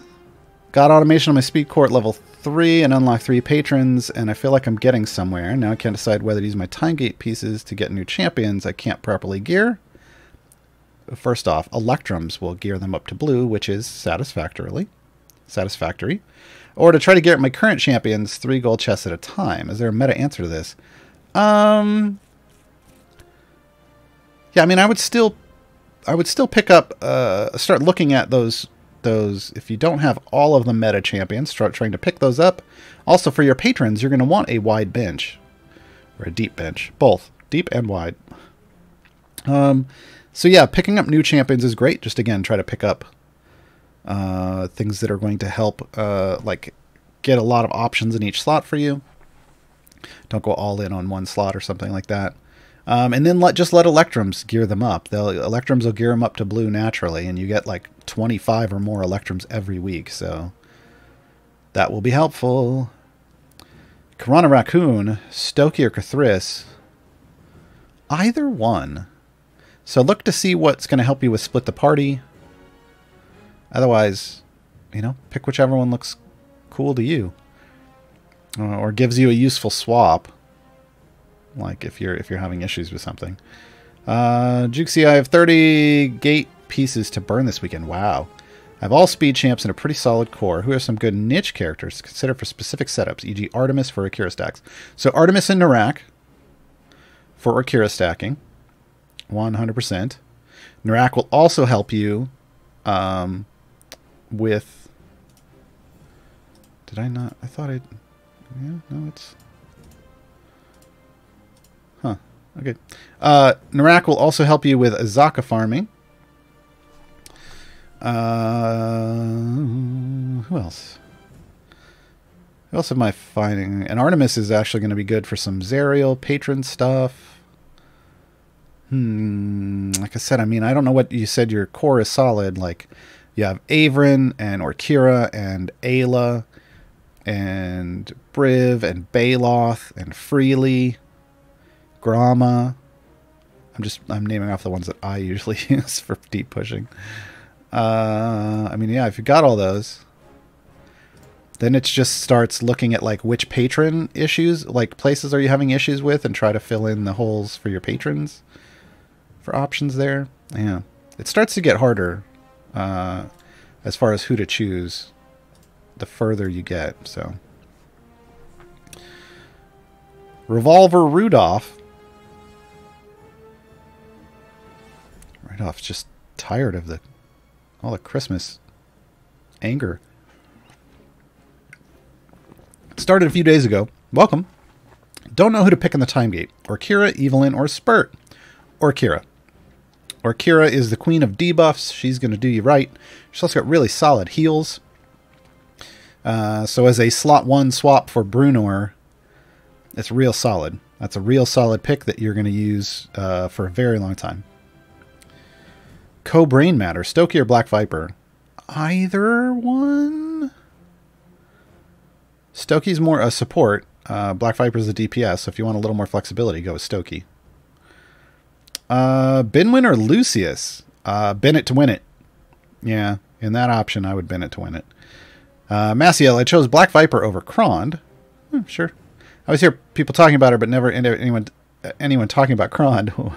B: Got automation on my speed core at level 3 and unlocked 3 patrons, and I feel like I'm getting somewhere. Now I can't decide whether to use my time gate pieces to get new champions I can't properly gear. First off, Electrums will gear them up to blue, which is satisfactory. Or to try to gear up my current champions 3 gold chests at a time. Is there a meta answer to this? Yeah, I mean, I would still pick up, start looking at those, if you don't have all of the meta champions, start trying to pick those up. Also, for your patrons, you're going to want a wide bench. Or a deep bench. Both. Deep and wide. So yeah, picking up new champions is great. Just, again, try to pick up things that are going to help, like, get a lot of options in each slot for you. Don't go all in on one slot or something like that. And then just let Electrums gear them up. Electrums will gear them up to blue naturally, and you get like 25 or more Electrums every week, so that will be helpful. Karana Raccoon, Stokey or Cathris? Either one. So look to see what's going to help you with split the party. Otherwise, you know, pick whichever one looks cool to you. Or gives you a useful swap. Like if you're having issues with something. Jukesy, I have 30 gate pieces to burn this weekend. Wow. I have all speed champs and a pretty solid core. Who are some good niche characters to consider for specific setups, e.g. Artemis for Akira stacks? So Artemis and Narak for Akira stacking. 100%. Narak will also help you with... Did I not? I thought I... Yeah, no, it's... Huh. Okay. Narak will also help you with Azaka farming. Who else? Who else am I finding? And Artemis is actually going to be good for some Zerial patron stuff. Like I said, I mean, I don't know what you said your core is solid. Like, you have Avrin and Orkira and Ayla and Briv and Baloth and Freely. Grama. I'm naming off the ones that I usually use for deep pushing. I mean, yeah, if you got all those, then it just starts looking at like which patron issues, like places are you having issues with, and try to fill in the holes for your patrons for options there. Yeah, it starts to get harder as far as who to choose the further you get. So Revolver Rudolph. Rudolph's just tired of all the Christmas anger. Started a few days ago. Welcome. Don't know who to pick in the time gate. Orkira, Evelyn, or Spurt. Orkira. Orkira is the queen of debuffs. She's going to do you right. She's also got really solid heals. So as a slot 1 swap for Brunor, it's real solid. That's a real solid pick that you're going to use for a very long time. Co-Brain Matter, Stokey or Black Viper? Either one? Stokey's more a support. Black Viper's a DPS, so if you want a little more flexibility, go with Stokey. Binwin or Lucius? Bin it to win it. Yeah, in that option, I would bin it to win it. Maciel, I chose Black Viper over Krond. Sure. I always hear people talking about her, but never anyone talking about Krond.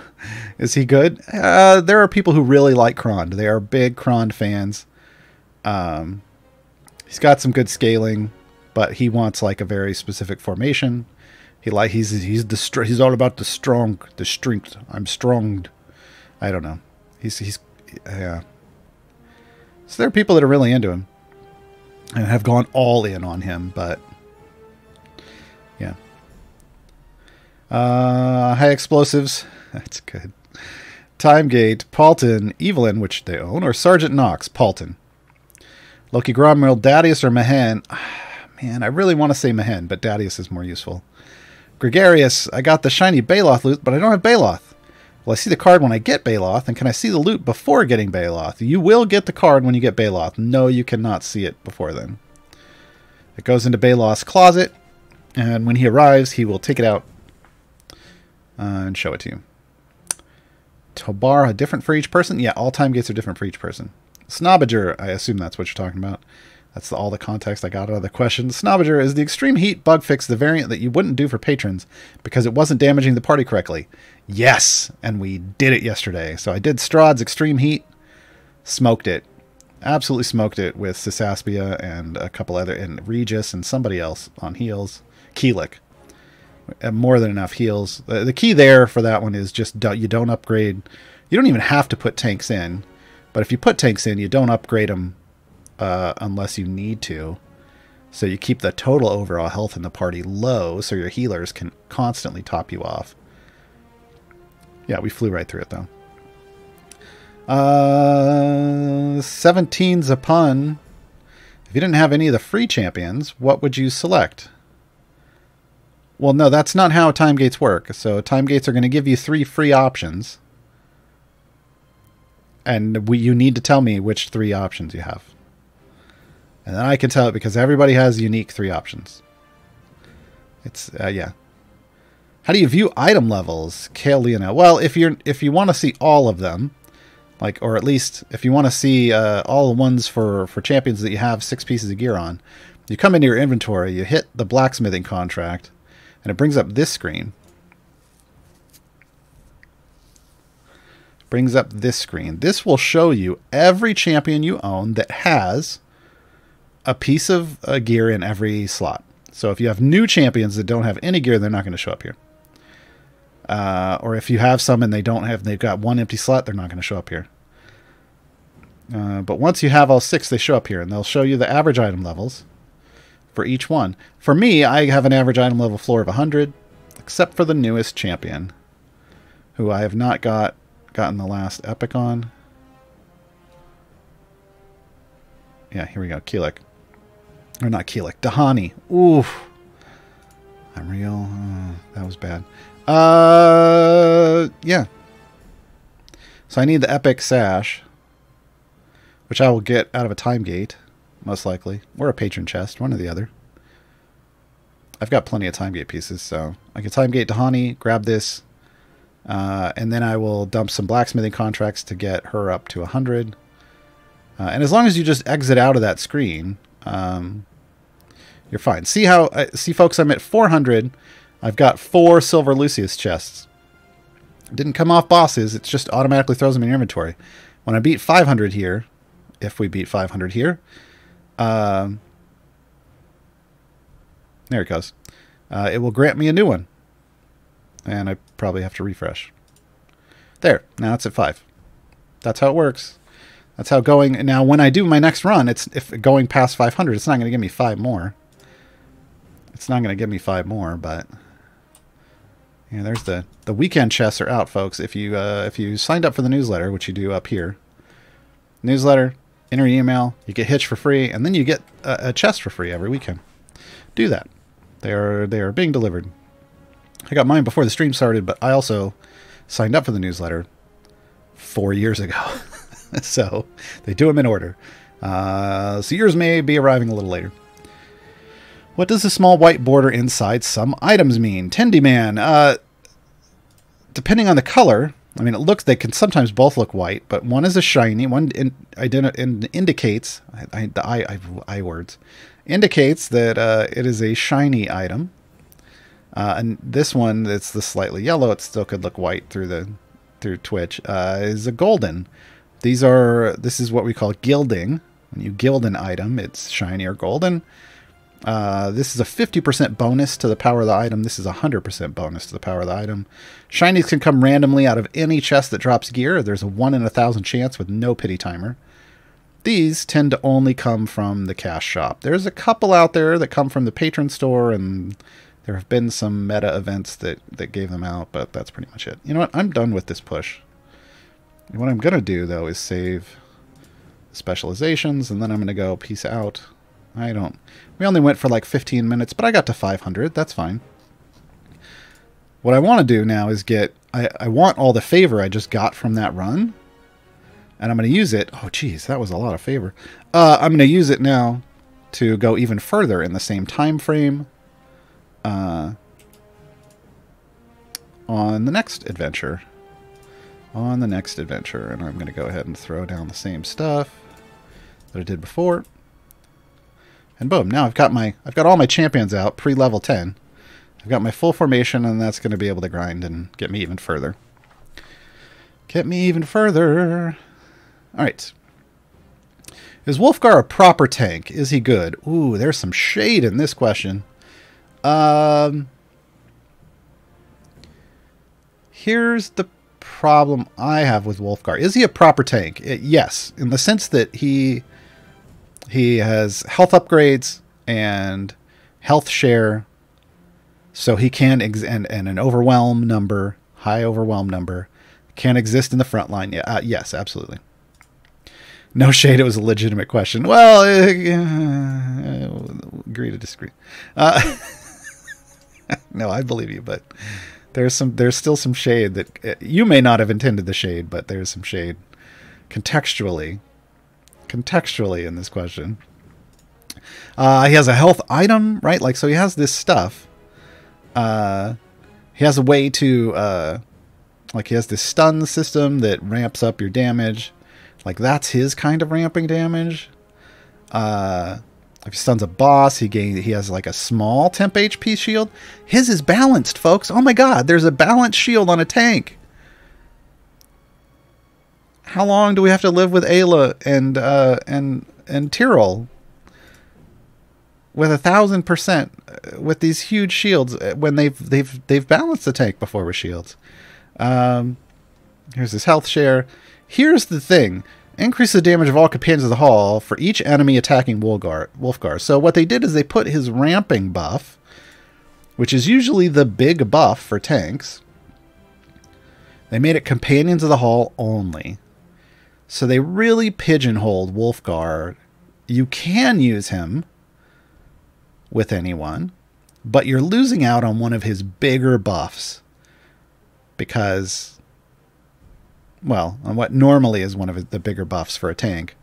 B: Is he good? There are people who really like Krond. They are big Krond fans. He's got some good scaling, but he wants like a very specific formation. He's all about the strength. I'm stronged. I don't know. Yeah. So there are people that are really into him and have gone all in on him, but yeah. High explosives. That's good. Timegate, Paulton, Evelyn, which they own, or Sergeant Knox, Paulton. Loki Gromrill, Dadius, or Mahen. Man, I really want to say Mahen, but Dadius is more useful. Gregarious, I got the shiny Baloth loot, but I don't have Baloth. Will I see the card when I get Baloth, and can I see the loot before getting Baloth? You will get the card when you get Baloth. No, you cannot see it before then. It goes into Baloth's closet, and when he arrives, he will take it out and show it to you. Tobar, different for each person? Yeah, all time gates are different for each person. Snobbager, I assume that's what you're talking about. That's all the context I got out of the question. Snobbager is the extreme heat bug fix, the variant that you wouldn't do for patrons because it wasn't damaging the party correctly. Yes, and we did it yesterday. So I did Strahd's extreme heat, smoked it. Absolutely smoked it with Cisaspia and a couple other, and Regis and somebody else on heals. Keelik. More than enough heals. The key there for that one is just you don't upgrade. You don't even have to put tanks in, but if you put tanks in, you don't upgrade them unless you need to. So you keep the total overall health in the party low, so your healers can constantly top you off. Yeah, we flew right through it though. 17's a pun. If you didn't have any of the free champions, what would you select? Well, no, that's not how time gates work. So time gates are going to give you 3 free options. And you need to tell me which 3 options you have. And then I can tell it because everybody has unique 3 options. It's, yeah. How do you view item levels, Kale Leona? Well, if you want to see all of them, like, or at least if you want to see all the ones for champions that you have 6 pieces of gear on, you come into your inventory, you hit the blacksmithing contract, and it brings up this screen. Brings up this screen. This will show you every champion you own that has a piece of gear in every slot. So if you have new champions that don't have any gear, they're not going to show up here. Or if you have some and they've got 1 empty slot, they're not going to show up here. But once you have all 6, they show up here, and they'll show you the average item levels for each one. For me, I have an average item level floor of 100, except for the newest champion, who I have not gotten the last epic on. Yeah, here we go. Keelik. Or not Keelik. Dahani. Oof. I'm real. That was bad. Yeah. So I need the epic sash, which I will get out of a time gate, most likely, or a patron chest, one or the other. I've got plenty of time gate pieces, so I can time gate Dahani, grab this, and then I will dump some blacksmithing contracts to get her up to 100. And as long as you just exit out of that screen, you're fine. See folks, I'm at 400. I've got 4 silver Lucius chests. Didn't come off bosses. It just automatically throws them in your inventory. When I beat 500 here, if we beat 500 here, there it goes. It will grant me a new one. And I probably have to refresh. There. Now it's at 5. That's how it works. That's how going. Now, when I do my next run, if going past 500, it's not going to give me 5 more. It's not going to give me 5 more, but yeah, there's the weekend chests are out, folks. If you signed up for the newsletter, which you do up here, newsletter, enter your email, you get Hitch for free, and then you get a chest for free every weekend. Do that. They are being delivered. I got mine before the stream started, but I also signed up for the newsletter 4 years ago. So they do them in order. So yours may be arriving a little later. What does the small white border inside some items mean? Tendy Man. Depending on the color, I mean, they can sometimes both look white, but one is a shiny. One indicates indicates that it is a shiny item. And this one, that's the slightly yellow. It still could look white through Twitch. Is a golden. This is what we call gilding, When you gild an item, it's shiny or golden. This is a 50% bonus to the power of the item. This is a 100% bonus to the power of the item. Shinies can come randomly out of any chest that drops gear. There's a 1 in 1,000 chance with no pity timer. These tend to only come from the cash shop. There's a couple out there that come from the patron store, and there have been some meta events that gave them out, but that's pretty much it. You know what? I'm done with this push. What I'm going to do, though, is save specializations, and then I'm going to go peace out. We only went for like 15 minutes, but I got to 500. That's fine. What I want to do now is get... I want all the favor I just got from that run, and I'm going to use it. Oh, geez, that was a lot of favor. I'm going to use it now to go even further in the same time frame on the next adventure. And I'm going to go ahead and throw down the same stuff that I did before. And boom, now I've got all my champions out pre-level 10. I've got my full formation, and that's going to be able to grind and get me even further. All right. Is Wolfgar a proper tank? Is he good? Ooh, there's some shade in this question. Here's the problem I have with Wolfgar. Is he a proper tank? Yes, in the sense that he has health upgrades and health share, so he can and an overwhelm number, high overwhelm number, can exist in the front line. Yeah, yes, absolutely. No shade. It was a legitimate question. Well, agree to disagree. No, I believe you, but there's still some shade that you may not have intended the shade, but there's some shade contextually in this question. He has a health item, right? Like, so he has this stuff. He has a way to, like, he has this stun system that ramps up your damage. Like, that's his kind of ramping damage. If he stuns a boss, he has like a small temp HP shield. His is balanced, folks. Oh my god, there's a balanced shield on a tank. How long do we have to live with Ayla and Tyrell with 1,000% with these huge shields when they've balanced the tank before with shields? Here's his health share. Here's the thing. Increase the damage of all companions of the hall for each enemy attacking Wolfgar. So what they did is they put his ramping buff, which is usually the big buff for tanks. They made it companions of the hall only. So they really pigeonholed Wolfgar. You can use him with anyone, but you're losing out on one of his bigger buffs because... well, on what normally is one of the bigger buffs for a tank,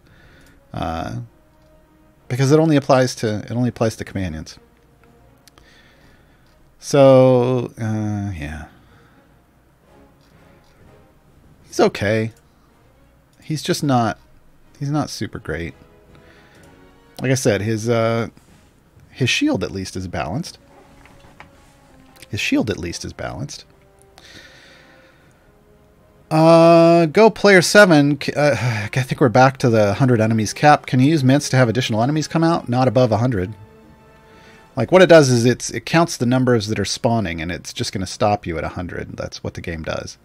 B: because it only applies to companions. So yeah, he's okay. He's just not. He's not super great. Like I said, his shield at least is balanced. Go player 7. I think we're back to the 100 enemies cap. Can you use mints to have additional enemies come out? Not above 100. Like, what it does is it counts the numbers that are spawning, and it's just going to stop you at 100. That's what the game does.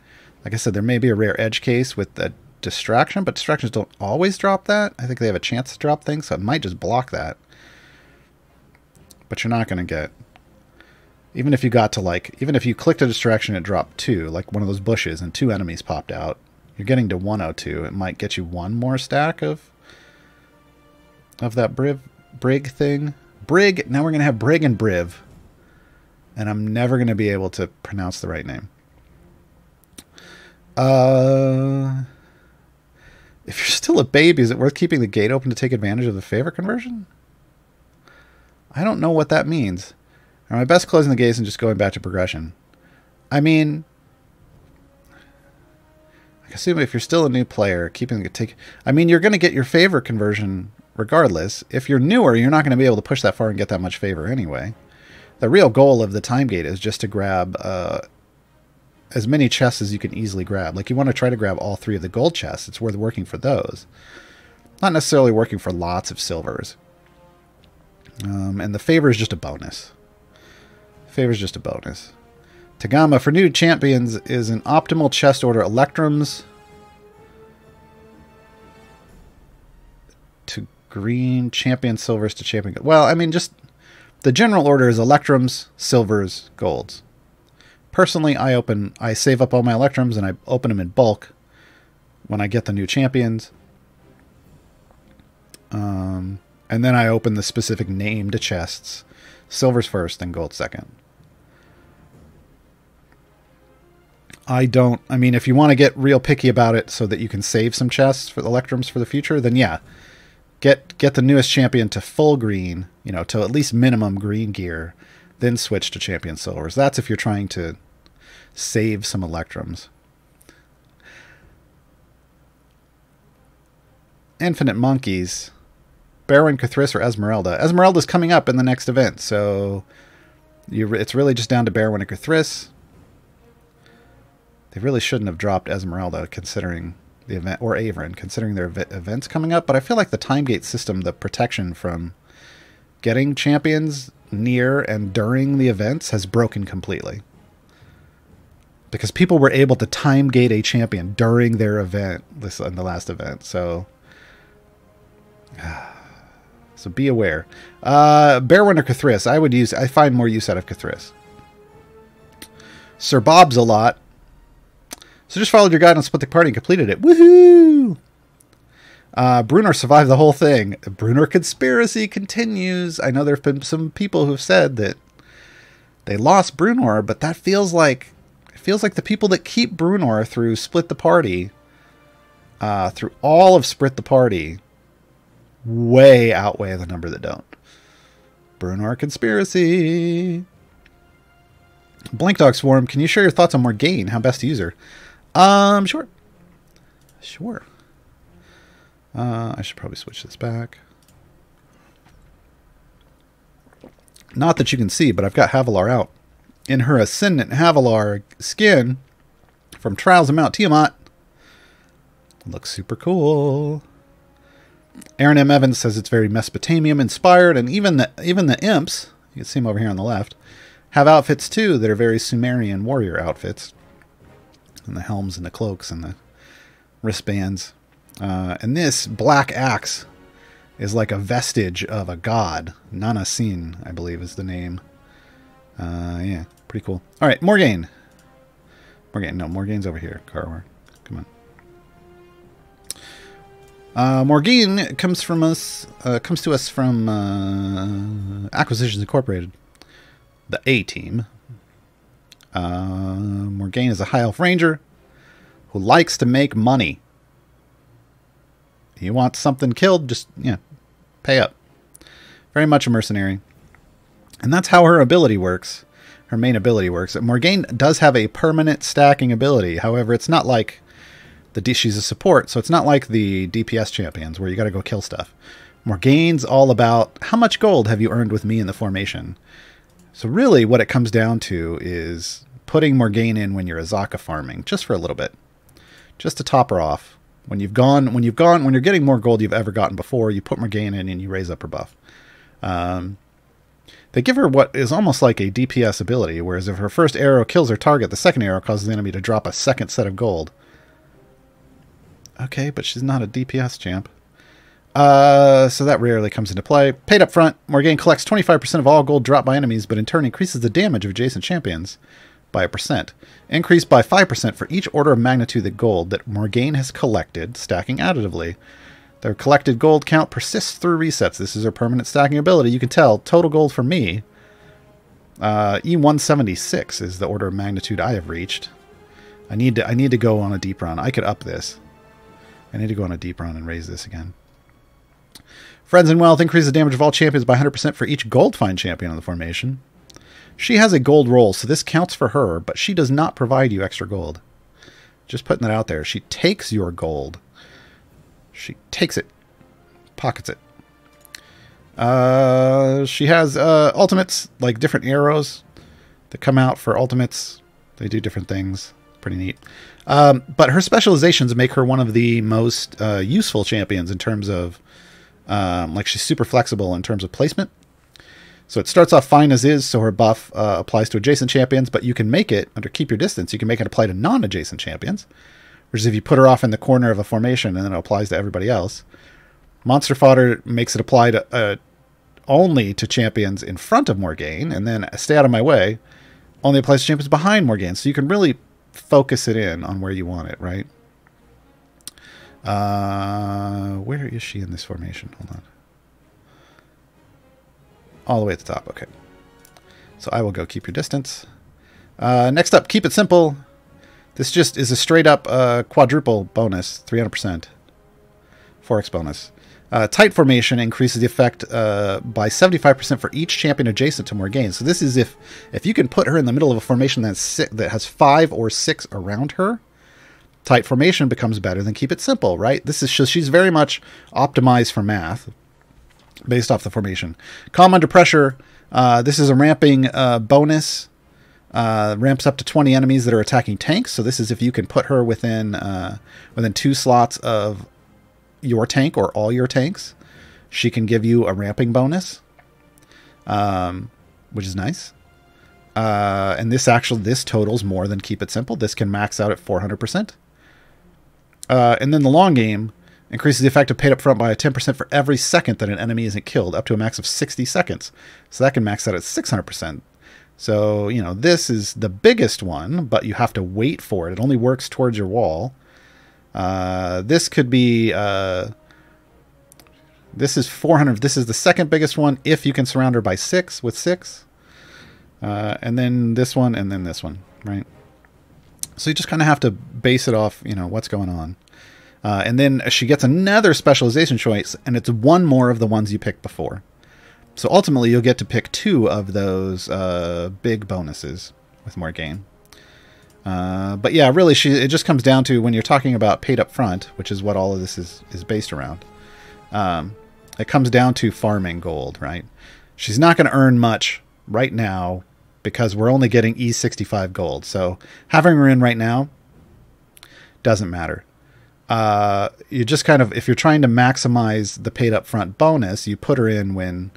B: Like I said, there may be a rare edge case with the distraction, but distractions don't always drop that. I think they have a chance to drop things, so it might just block that. But you're not going to get... even if you got to, like... even if you clicked a distraction and it dropped 2, like one of those bushes, and 2 enemies popped out, you're getting to 102. It might get you 1 more stack of that Brig thing. Brig! Now we're going to have Brig and Briv. And I'm never going to be able to pronounce the right name. If you're still a baby, is it worth keeping the gate open to take advantage of the favor conversion? I don't know what that means. Or am I best closing the gates and just going back to progression? I mean, I assume if you're still a new player, I mean, you're going to get your favor conversion regardless. If you're newer, you're not going to be able to push that far and get that much favor anyway. The real goal of the time gate is just to grab as many chests as you can easily grab. Like, you want to try to grab all 3 of the gold chests. It's worth working for those. Not necessarily working for lots of silvers. And the favor is just a bonus. Favor is just a bonus. Tagama for new champions is an optimal chest order. Electrums to green, champion silvers to champion gold. Well, I mean, just the general order is electrums, silvers, golds. Personally, I save up all my electrums and I open them in bulk when I get the new champions. And then I open the specific named chests. Silver's first, then gold second. I mean, if you want to get real picky about it so that you can save some chests for the electrums for the future, then yeah. Get the newest champion to full green, you know, to at least minimum green gear, then switch to champion silvers. That's if you're trying to save some electrums. Infinite Monkeys. Barwin, Cathris, or Esmeralda. Esmeralda's coming up in the next event, so it's really just down to Barwin and Cathris. They really shouldn't have dropped Esmeralda considering the event, or Averin, considering their events coming up. But I feel like the time gate system, the protection from getting champions near and during the events has broken completely. Because people were able to time gate a champion during their event, in the last event. So be aware. Barwin or Cathris, I find more use out of Cathris. Sir Bob's a lot. So just followed your guide on Split the Party and completed it. Woohoo! Brunor survived the whole thing. Brunor conspiracy continues. I know there have been some people who've said that they lost Brunor, but that feels like the people that keep Brunor through Split the Party, through all of Split the Party, way outweigh the number that don't. Brunor conspiracy. Blankdog Swarm, can you share your thoughts on Morgane? How best to use her? Sure. Sure. I should probably switch this back. Not that you can see, but I've got Havilar out. In her Ascendant Havilar skin from Trials of Mount Tiamat. Looks super cool. Aaron M. Evans says it's very Mesopotamian inspired, and even the imps, you can see them over here on the left, have outfits too that are very Sumerian warrior outfits. And the helms and the cloaks and the wristbands. And this black axe is like a vestige of a god. Nana Sin, I believe, is the name. Yeah, pretty cool. All right, Morgane. Morgane's over here. Gaarawarr, come on. Morgane comes to us from Acquisitions Incorporated, the A team. Morgane is a high elf ranger who likes to make money. You want something killed, just pay up. Very much a mercenary. And that's how her ability works. Her main ability works. Morgane does have a permanent stacking ability. However, it's not like she's a support, so it's not like the DPS champions where you got to go kill stuff. Morgane's all about how much gold have you earned with me in the formation. So really what it comes down to is putting Morgane in when you're Azaka farming, just for a little bit. Just to top her off. When you're getting more gold you've ever gotten before, you put Morgane in and you raise up her buff. They give her what is almost like a DPS ability, whereas if her first arrow kills her target, the second arrow causes the enemy to drop a second set of gold. Okay, but she's not a DPS champ. So that rarely comes into play. Paid up front, Morgane collects 25% of all gold dropped by enemies, but in turn increases the damage of adjacent champions by 1%. Increased by 5% for each order of magnitude of gold that Morgane has collected, stacking additively. Their collected gold count persists through resets. This is her permanent stacking ability. You can tell, total gold for me, E176 is the order of magnitude I have reached. I need to go on a deep run. I could up this. I need to go on a deep run and raise this again. Friends and Wealth increases the damage of all champions by 100% for each gold find champion on the formation. She has a gold roll, so this counts for her, but she does not provide you extra gold. Just putting that out there. She takes your gold. She takes it. Pockets it. She has ultimates, like different arrows that come out for ultimates. They do different things. pretty neat. But her specializations make her one of the most useful champions in terms of, like, she's super flexible in terms of placement. So it starts off fine as is, so her buff applies to adjacent champions, but you can make it, under Keep Your Distance, you can make it apply to non-adjacent champions. Whereas if you put her off in the corner of a formation and then it applies to everybody else. Monster Fodder makes it apply to only to champions in front of Morgane, and then Stay Out of My Way only applies to champions behind Morgane. So you can really focus it in on where you want it, right? Where is she in this formation? Hold on. All the way at the top. Okay. So I will go Keep Your Distance. Next up, Keep It Simple. This just is a straight up quadruple bonus, 300%. 4x bonus. Tight formation increases the effect by 75% for each champion adjacent to Morgane. So this is if you can put her in the middle of a formation that has 5 or 6 around her, tight formation becomes better than Keep It Simple, right? This is just, she's very much optimized for math based off the formation. Calm Under Pressure. This is a ramping bonus. Ramps up to 20 enemies that are attacking tanks. So this is if you can put her within 2 slots of your tank or all your tanks, she can give you a ramping bonus, which is nice. And this totals more than Keep It Simple. This can max out at 400%. And then the long game increases the effect of paid up front by 10% for every second that an enemy isn't killed, up to a max of 60 seconds. So that can max out at 600%. So, you know, this is the biggest one, but you have to wait for it. It only works towards your wall. This could be, this is 400. This is the second biggest one if you can surround her by 6 with 6. And then this one, and then this one, right? So you just kind of have to base it off, you know, what's going on. And then she gets another specialization choice, and it's one more of the ones you picked before. So ultimately, you'll get to pick 2 of those big bonuses with Morgane. But yeah, really, it just comes down to when you're talking about paid up front, which is what all of this is based around. It comes down to farming gold, right? She's not going to earn much right now because we're only getting E65 gold. So having her in right now doesn't matter. You just kind of, if you're trying to maximize the paid up front bonus, you put her in when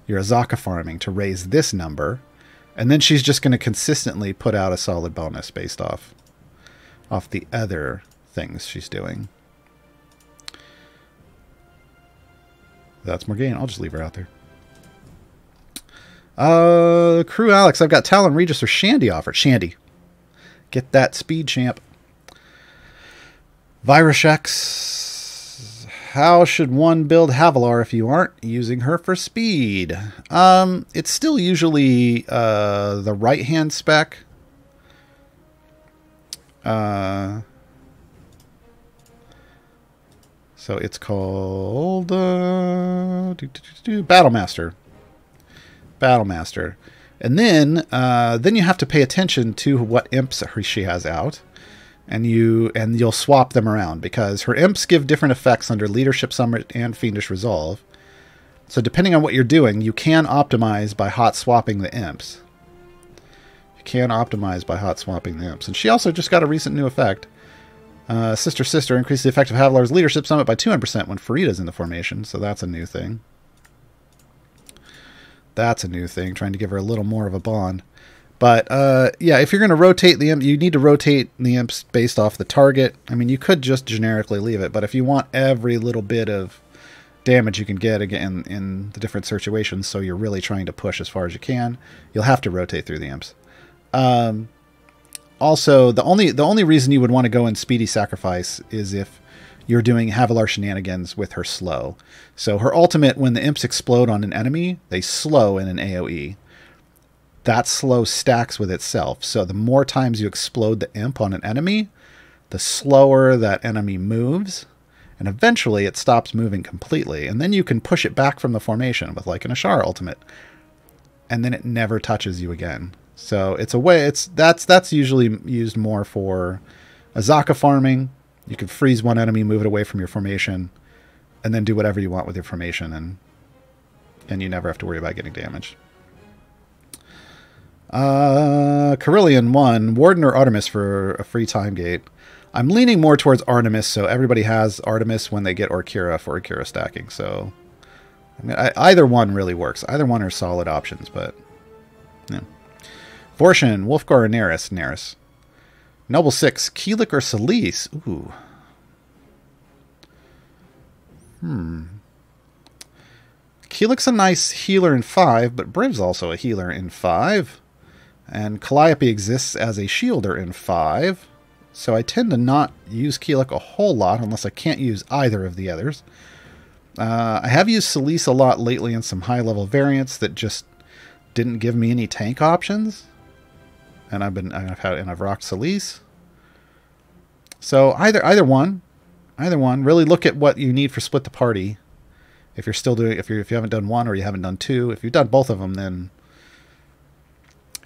B: you're Azaka farming to raise this number. And then she's just going to consistently put out a solid bonus based off the other things she's doing. That's Morgane. I'll just leave her out there. Crew Alex, I've got Talon, Regis, or Shandy offered. Shandy. Get that speed, champ. Virushex. How should one build Gaarawarr if you aren't using her for speed? It's still usually the right-hand spec. So it's called Battlemaster. Battlemaster. And then you have to pay attention to what imps she has out. And you'll swap them around because her imps give different effects under Leadership Summit and Fiendish Resolve. So depending on what you're doing, you can optimize by hot swapping the imps. You can optimize by hot swapping the imps. And she also just got a recent new effect. Sister increases the effect of Gaarawarr's Leadership Summit by 200% when Farida's in the formation. So that's a new thing. That's a new thing, trying to give her a little more of a bond. But, yeah, if you're going to rotate the imp, you need to rotate the imps based off the target. I mean, you could just generically leave it, but if you want every little bit of damage you can get again in the different situations, so you're really trying to push as far as you can, you'll have to rotate through the imps. Also, the only reason you would want to go in Speedy Sacrifice is if you're doing Gaarawarr shenanigans with her slow. So her ultimate, when the imps explode on an enemy, they slow in an AoE. That slow stacks with itself. So the more times you explode the imp on an enemy, the slower that enemy moves. And eventually it stops moving completely. And then you can push it back from the formation with like an Ashara ultimate. And then it never touches you again. So it's a way, that's usually used more for Azaka farming. You can freeze one enemy, move it away from your formation, and then do whatever you want with your formation, and you never have to worry about getting damaged. Carillion 1, Warden or Artemis for a free time gate. I'm leaning more towards Artemis, so everybody has Artemis when they get Orkira for Orkira stacking. So I mean, either one really works. Either one are solid options, but yeah. Vorshin, Wolfgar or Neris? Neris. Noble 6, Keelik or Solis? Ooh. Keelik's a nice healer in 5, but Briv's also a healer in 5. And Calliope exists as a shielder in 5. So I tend to not use Keelik a whole lot unless I can't use either of the others. I have used Solis a lot lately in some high-level variants that just didn't give me any tank options. And I've rocked Solis. So either one. Either one. Really look at what you need for split the party. If you're still doing, if you haven't done one or you haven't done two, if you've done both of them, then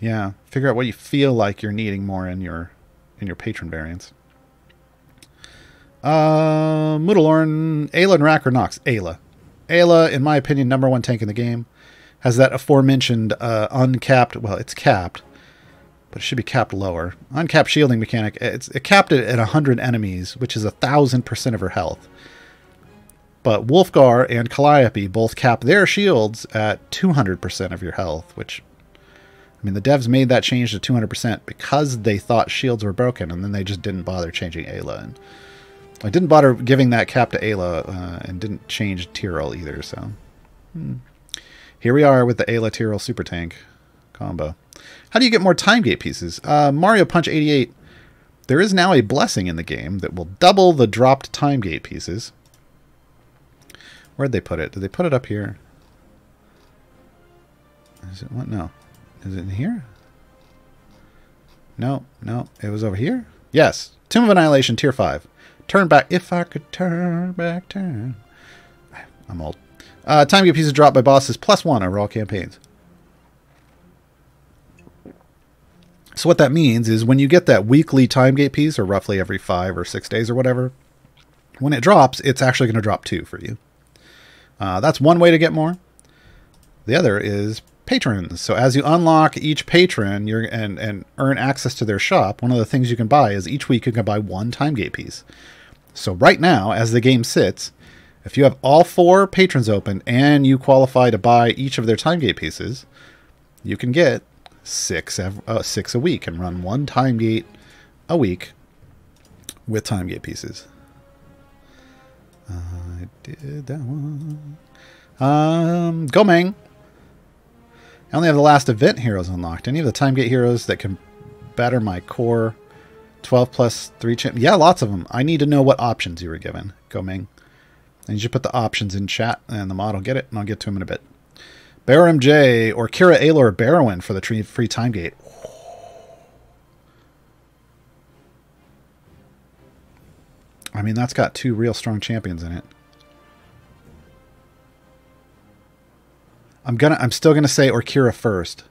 B: yeah, figure out what you feel like you're needing more in your patron variants. Moodalorn, Ayla and Rack or Nox? Ayla. Ayla, in my opinion, #1 tank in the game. Has that aforementioned uncapped, well, it's capped, but it should be capped lower. Uncapped shielding mechanic. It capped it at 100 enemies, which is 1,000% of her health. But Wolfgar and Calliope both cap their shields at 200% of your health, which, I mean, the devs made that change to 200% because they thought shields were broken, and then they just didn't bother changing Ayla. And I didn't bother giving that cap to Ayla, and didn't change Tyrell either, so. Here we are with the Ayla Tyrell Super Tank combo. How do you get more time gate pieces? Mario Punch 88. There is now a blessing in the game that will double the dropped time gate pieces. Where'd they put it? Did they put it up here? Is it what? No. Is it in here? No, no. It was over here? Yes. Tomb of Annihilation, Tier 5. Turn back. If I could turn back, turn. I'm old. Time gate pieces dropped by bosses +1 over all campaigns. So what that means is when you get that weekly time gate piece, or roughly every 5 or 6 days or whatever, when it drops, it's actually going to drop 2 for you. That's one way to get more. The other is patrons. So as you unlock each patron and earn access to their shop, one of the things you can buy is each week you can buy 1 time gate piece. So right now, as the game sits, if you have all 4 patrons open and you qualify to buy each of their time gate pieces, you can get 6 a week and run 1 time gate a week with time gate pieces. I did that one. Gomeng. I only have the last event heroes unlocked. Any of the time gate heroes that can better my core 12+3 champ? Yeah, lots of them. I need to know what options you were given, Gomeng. And you should put the options in chat, and the mod will get it, and I'll get to him in a bit. Bear MJ or Kira Aelor Barrowin for the free time gate. I mean, that's got 2 real strong champions in it. I'm still gonna say Orkira first.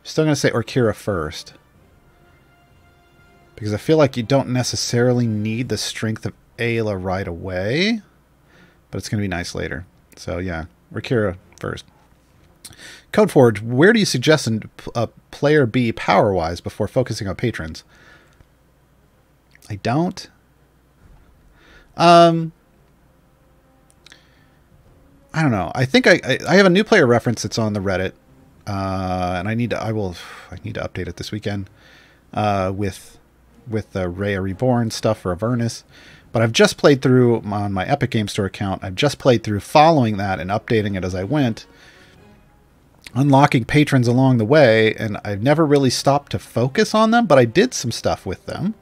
B: Still gonna say Orkira first. Because I feel like you don't necessarily need the strength of Ayla right away. But it's gonna be nice later. So yeah, Orkira first. Codeforge, where do you suggest a player be power-wise before focusing on patrons? I don't. I don't know. I think I have a new player reference that's on the Reddit, and I need to update it this weekend with the Rhea Reborn stuff for Avernus. But I've just played through on my Epic Game Store account. I've just played through following that and updating it as I went, unlocking patrons along the way, and I've never really stopped to focus on them. But I did some stuff with them.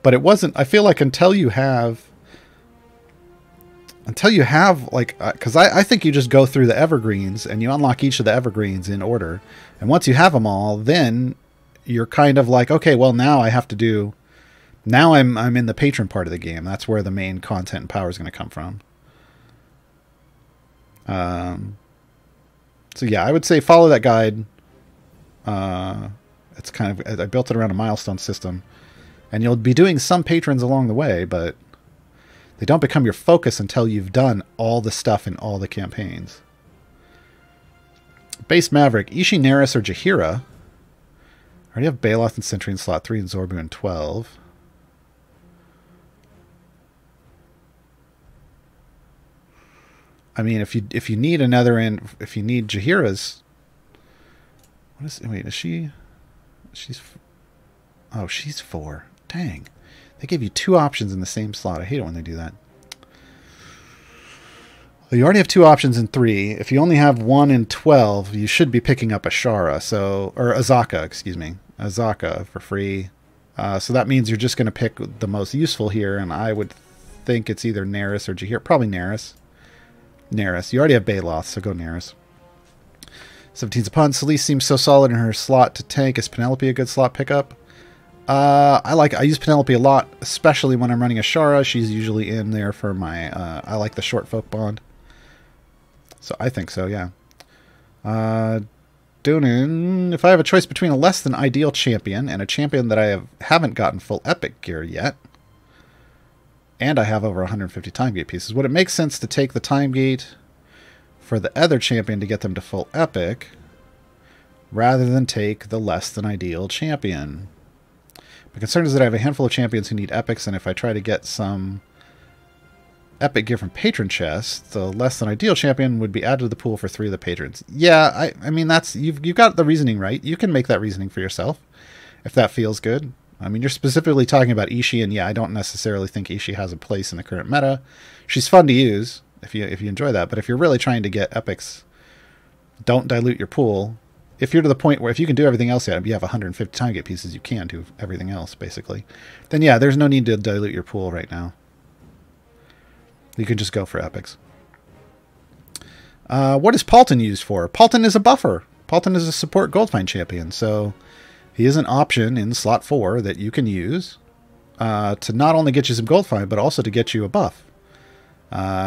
B: But it wasn't. I feel like until you have like, because I think you just go through the evergreens and you unlock each of the evergreens in order, and once you have them all, then you're kind of like, okay, well, now I have to do, now I'm in the patron part of the game. That's where the main content and power is going to come from. So yeah, I would say follow that guide. It's kind of, I built it around a milestone system, and you'll be doing some patrons along the way, but they don't become your focus until you've done all the stuff in all the campaigns. Base Maverick, Ishi, Neris, or Jaheira? I already have Baloth and Sentry in slot 3 and Zorbu in 12. I mean, if you need another in, if you need Jaheira's, what is? Wait, is she? She's. Oh, she's 4. Dang, they gave you 2 options in the same slot. I hate it when they do that. Well, you already have 2 options in 3. If you only have 1 in 12, you should be picking up Ashara, so or Azaka, excuse me, Azaka for free. So that means you're just going to pick the most useful here, and I would think it's either Neris or Jaheira. Probably Neris. Neris. You already have Baloth, so go Neris. 17's a pun. Celeste seems so solid in her slot to tank. Is Penelope a good slot pickup? I use Penelope a lot, especially when I'm running Ashara. She's usually in there for my, I like the short folk bond. So I think so, yeah. Dunin, if I have a choice between a less than ideal champion and a champion that I haven't gotten full epic gear yet, and I have over 150 time gate pieces, would it make sense to take the time gate for the other champion to get them to full epic, rather than take the less than ideal champion? My concern is that I have a handful of champions who need epics, and if I try to get some epic gear from patron chests, the less than ideal champion would be added to the pool for 3 of the patrons. Yeah, I mean, that's you've got the reasoning right. You can make that reasoning for yourself if that feels good. I mean, you're specifically talking about Ishii, and yeah, I don't necessarily think Ishii has a place in the current meta. She's fun to use if you enjoy that, but if you're really trying to get epics, don't dilute your pool. If you're to the point where if you can do everything else, you have 150 time gate pieces, you can do everything else, basically. Then yeah, there's no need to dilute your pool right now. You can just go for epics. What is Paulton used for? Paulton is a buffer. Paulton is a support Goldfind champion, so he is an option in slot 4 that you can use to not only get you some Goldfind, but also to get you a buff.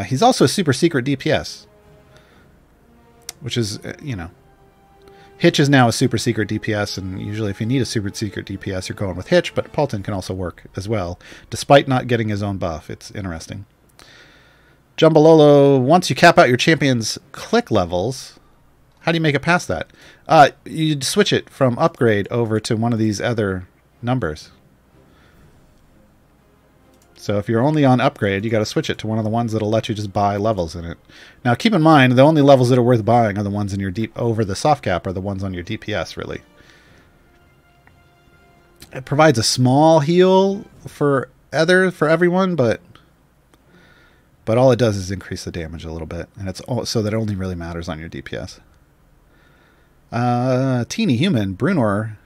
B: He's also a super secret DPS, which is, you know, Hitch is now a super secret DPS, and usually if you need a super secret DPS, you're going with Hitch, but Paulton can also work as well, despite not getting his own buff. It's interesting. Jumbalolo, once you cap out your champion's click levels, how do you make it past that? You'd switch it from upgrade over to one of these other numbers. So if you're only on upgrade, you got to switch it to one of the ones that'll let you just buy levels in it. Now keep in mind, the only levels that are worth buying are the ones in your deep over the soft cap, are the ones on your DPS, really. It provides a small heal for everyone, but all it does is increase the damage a little bit, and it's so that it only really matters on your DPS. Teeny Human, Brunor.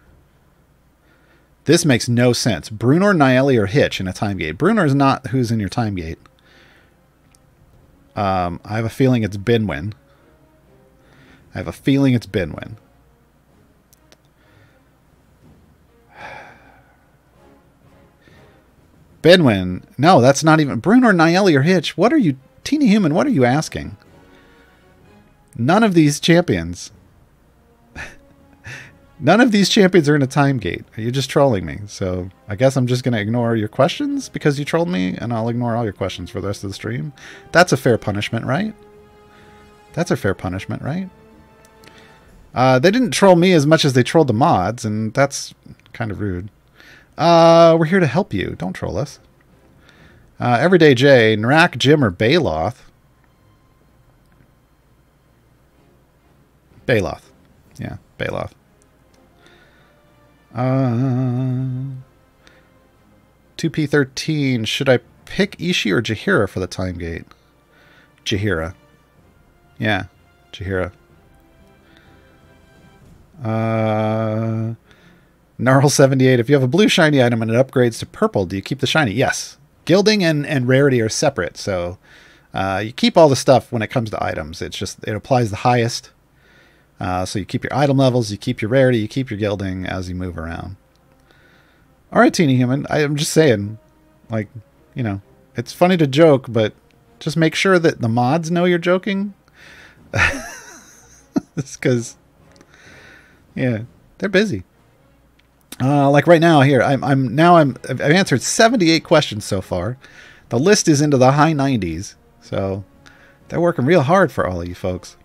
B: This makes no sense. Brunor, Nieli, or Hitch in a time gate. Brunor is not who's in your time gate. I have a feeling it's Binwin. Binwin. No, that's not even... Brunor, Nieli, or Hitch. What are you... Teeny Human, what are you asking? None of these champions... None of these champions are in a time gate. You're just trolling me. So I guess I'm just going to ignore your questions because you trolled me, and I'll ignore all your questions for the rest of the stream. That's a fair punishment, right? That's a fair punishment, right? They didn't troll me as much as they trolled the mods, and that's kind of rude. We're here to help you. Don't troll us. Everyday J, Narak, Jim, or Baloth? Baloth. Yeah, Baloth. 2P13. Should I pick Ishii or Jaheira for the time gate? Jaheira. Yeah, Jaheira. Gnarl78. If you have a blue shiny item and it upgrades to purple, do you keep the shiny? Yes. Gilding and rarity are separate, so you keep all the stuff when it comes to items. It's just, it applies the highest. So you keep your item levels, you keep your rarity, you keep your gilding as you move around. All right, Teeny Human. I'm just saying, like, you know, it's funny to joke, but just make sure that the mods know you're joking. It's because, yeah, they're busy. Like right now here, I've answered 78 questions so far. The list is into the high 90s, so they're working real hard for all of you folks.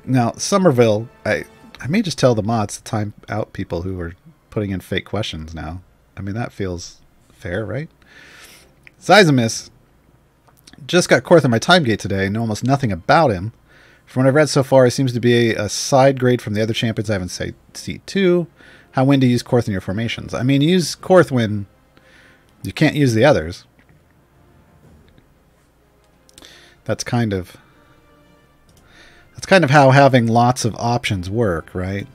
B: Now, Somerville, I may just tell the mods to time out people who are putting in fake questions now. I mean, that feels fair, right? Zyzimus just got Korth in my time gate today. Know almost nothing about him. From what I've read so far, he seems to be a side grade from the other champions I haven't seen C2. How when to use Korth in your formations? I mean, use Korth when you can't use the others. That's kind of how having lots of options work, right?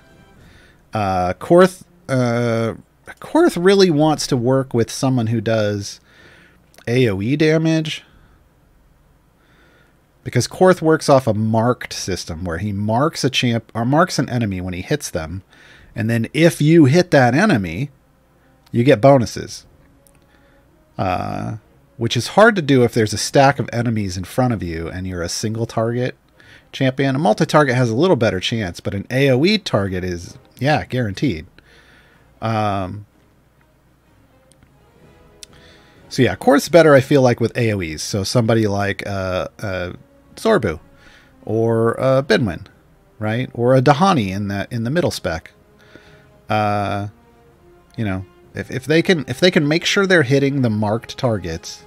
B: Korth really wants to work with someone who does AoE damage, because Korth works off a marked system where he marks a champ or marks an enemy when he hits them, and then if you hit that enemy, you get bonuses. Which is hard to do if there's a stack of enemies in front of you and you're a single target champion. A multi-target has a little better chance, but an AoE target is, yeah, guaranteed. So yeah, Korth's better, I feel like, with AoEs. So somebody like Zorbu or Bidwin, right? Or a Dahani in the middle spec. You know, if they can make sure they're hitting the marked targets,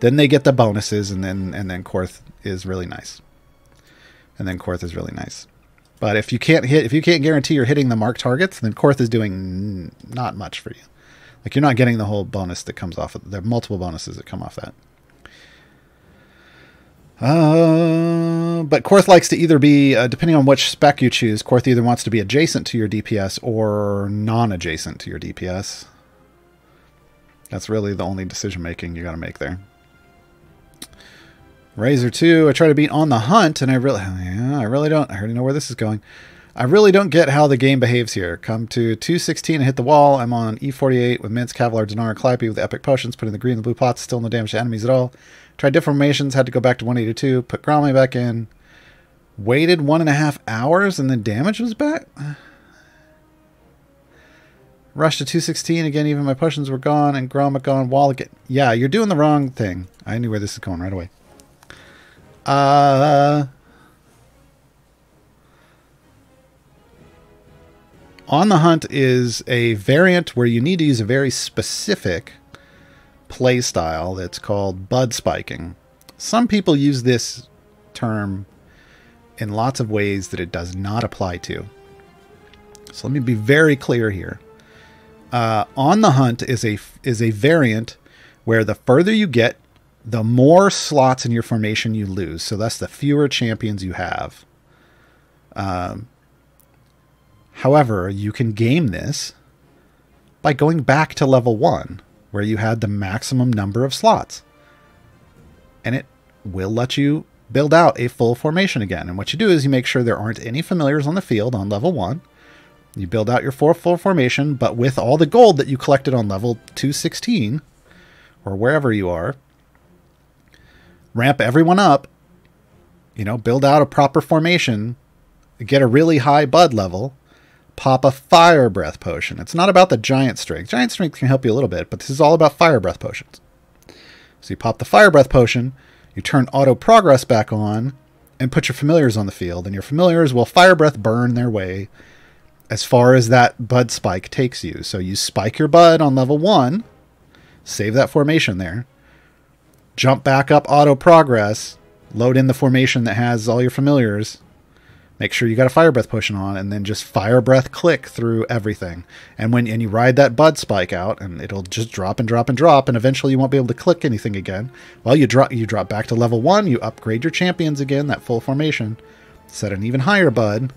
B: then they get the bonuses, and then Korth is really nice. But if you can't guarantee you're hitting the marked targets, then Korth is doing not much for you. Like, you're not getting the whole bonus that comes off of, there are multiple bonuses that come off that. But Korth likes to either be, depending on which spec you choose, Korth either wants to be adjacent to your DPS or non-adjacent to your DPS. That's really the only decision making you got to make there. Razor 2, I try to beat On the Hunt, and I really don't. I already know where this is going. I really don't get how the game behaves here. Come to 216 and hit the wall. I'm on E48 with Mints, Kevlar, Dinar, and Calliope with epic potions, putting the green and blue pots, still no damage to enemies at all. Tried different formations, had to go back to 182, put Gromley back in. Waited 1.5 hours, and then damage was back? Rushed to 216 again, even my potions were gone, and Gromley gone, wall again. Yeah, you're doing the wrong thing. I knew where this is going right away. On the Hunt is a variant where you need to use a very specific play style that's called bud spiking. Some people use this term in lots of ways that it does not apply to. So let me be very clear here. On the Hunt is a variant where the further you get, the more slots in your formation you lose. So that's the fewer champions you have. However, you can game this by going back to level 1, where you had the maximum number of slots. And it will let you build out a full formation again. And what you do is you make sure there aren't any familiars on the field on level 1. You build out your full formation, but with all the gold that you collected on level 216, or wherever you are, ramp everyone up, you know, build out a proper formation, get a really high bud level, pop a fire breath potion. It's not about the giant strength. Giant strength can help you a little bit, but this is all about fire breath potions. So you pop the fire breath potion, you turn auto progress back on, and put your familiars on the field, and your familiars will fire breath burn their way as far as that bud spike takes you. So you spike your bud on level 1, save that formation there, jump back up auto progress, load in the formation that has all your familiars, make sure you got a fire breath potion on, and then just fire breath click through everything. And you ride that bud spike out, and it'll just drop and drop and drop, and eventually you won't be able to click anything again. Well, you drop back to level 1, you upgrade your champions again, that full formation, set an even higher bud,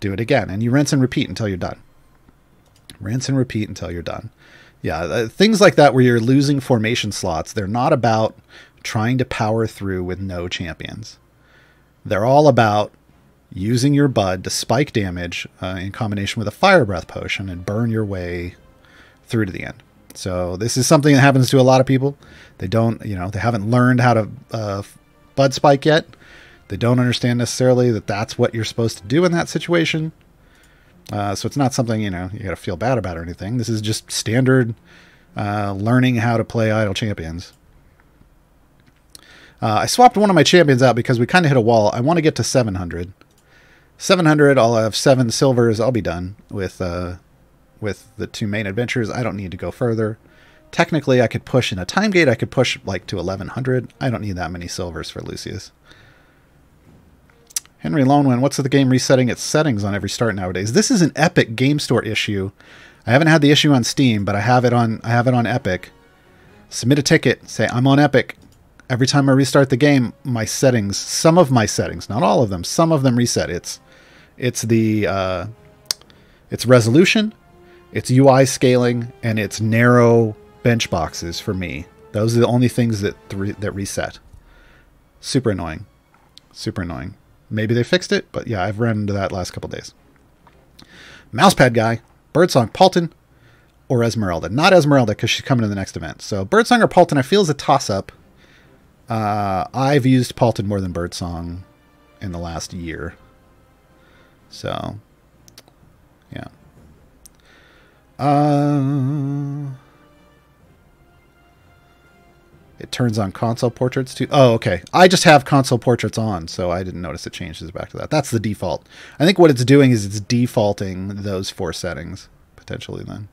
B: do it again, and you rinse and repeat until you're done. Rinse and repeat until you're done. Yeah, things like that where you're losing formation slots, they're not about trying to power through with no champions. They're all about using your bud to spike damage in combination with a fire breath potion and burn your way through to the end. So this is something that happens to a lot of people. They don't, they haven't learned how to bud spike yet. They don't understand necessarily that that's what you're supposed to do in that situation. So it's not something, you got to feel bad about or anything. This is just standard learning how to play idle champions. I swapped one of my champions out because we kind of hit a wall. I want to get to 700. 700, I'll have 7 silvers. I'll be done with the 2 main adventures. I don't need to go further. Technically, I could push in a time gate. I could push like to 1100. I don't need that many silvers for Lucius. Henry Lonewind, what's the game resetting its settings on every start nowadays? This is an Epic Game Store issue. I haven't had the issue on Steam, but I have it on Epic. Submit a ticket. Say I'm on Epic. Every time I restart the game, my settings, some of my settings, not all of them, some of them reset. It's resolution, it's UI scaling, and it's narrow bench boxes for me. Those are the only things that reset. Super annoying. Super annoying. Maybe they fixed it, but yeah, I've run into that last couple days. Mousepad guy, Birdsong, Paulton, or Esmeralda. Not Esmeralda because she's coming to the next event. So Birdsong or Paulton I feel is a toss-up. I've used Paulton more than Birdsong in the last year. So, yeah. It turns on console portraits too. Oh, okay. I just have console portraits on, so I didn't notice it changes back to that. That's the default. I think what it's doing is it's defaulting those 4 settings, potentially then.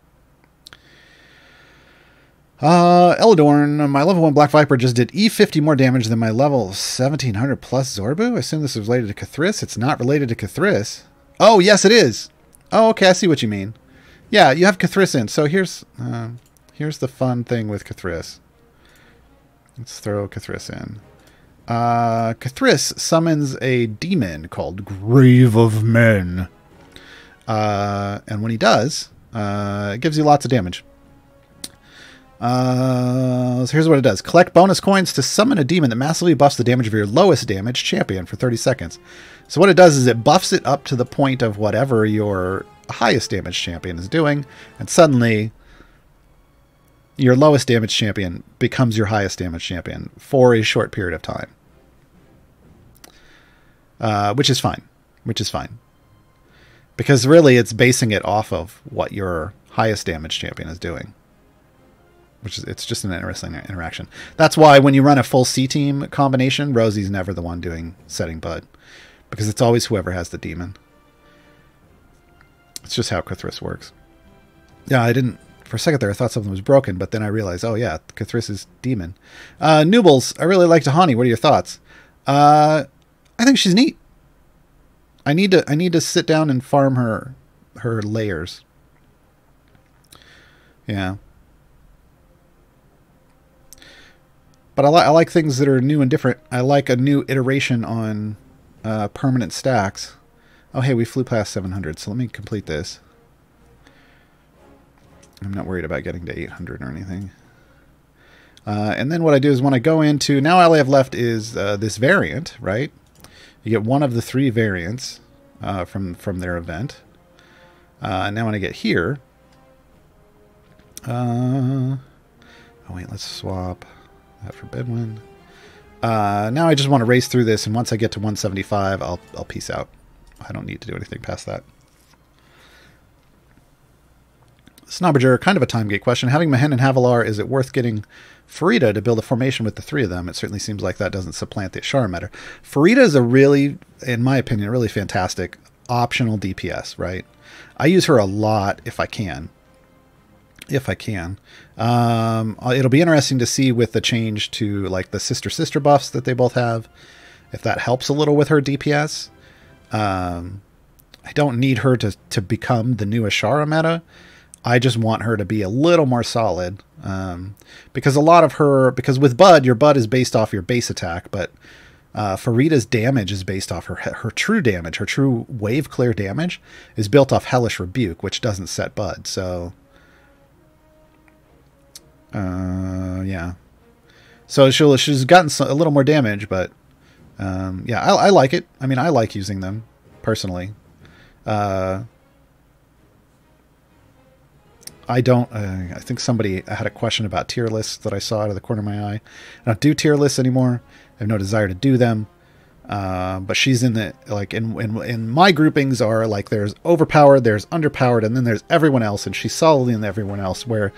B: Eladorn, my level 1 Black Viper just did E50 more damage than my level 1700 plus Zorbu. I assume this is related to Cthulhu. It's not related to Cthulhu. Oh, yes, it is. Oh, okay, I see what you mean. Yeah, you have Cthulhu in. So here's the fun thing with Cthulhu. Let's throw Cthulhu in. Cthulhu summons a demon called Grave of Men. And when he does, it gives you lots of damage. So here's what it does. Collect bonus coins to summon a demon that massively buffs the damage of your lowest damage champion for 30 seconds. So what it does is it buffs it up to the point of whatever your highest damage champion is doing, and suddenly your lowest damage champion becomes your highest damage champion for a short period of time. Which is fine. Which is fine. Because really it's basing it off of what your highest damage champion is doing. It's just an interesting interaction. That's why when you run a full C-team combination, Rosie's never the one doing setting Bud. Because it's always whoever has the demon. It's just how Cthulhu works. Yeah, I didn't... For a second there, I thought something was broken, but then I realized, oh yeah, Cthulhu is demon. Noobles, I really like Tahani. What are your thoughts? I think she's neat. I need to sit down and farm her layers. Yeah. But I like things that are new and different. I like a new iteration on permanent stacks. Oh, hey, we flew past 700, so let me complete this. I'm not worried about getting to 800 or anything. And then what I do is when I go into... Now all I have left is this variant, right? You get one of the 3 variants from their event. Now when I get here... oh, wait, let's swap... that for Bedouin. Now I just want to race through this, and once I get to 175, I'll peace out. I don't need to do anything past that. Snobbager, kind of a time gate question. Having Mehen and Havilar, is it worth getting Farida to build a formation with the 3 of them? It certainly seems like that doesn't supplant the Ashara meta. Farida is a really, in my opinion, really fantastic optional DPS, right? I use her a lot if I can. If I can. It'll be interesting to see with the change to like the sister buffs that they both have, if that helps a little with her DPS. I don't need her to become the new Ashara meta. I just want her to be a little more solid. Because a lot of her, because with Bud, your Bud is based off your base attack, but Farida's damage is based off her true damage. Her true wave clear damage is built off Hellish Rebuke, which doesn't set Bud. So yeah. So she's gotten a little more damage, but yeah, I like it. I mean, I like using them personally. I don't. I think somebody had a question about tier lists that I saw out of the corner of my eye. I don't do tier lists anymore. I have no desire to do them. But she's in the in my groupings are like there's overpowered, there's underpowered, and then there's everyone else, and she's solidly in everyone else. Where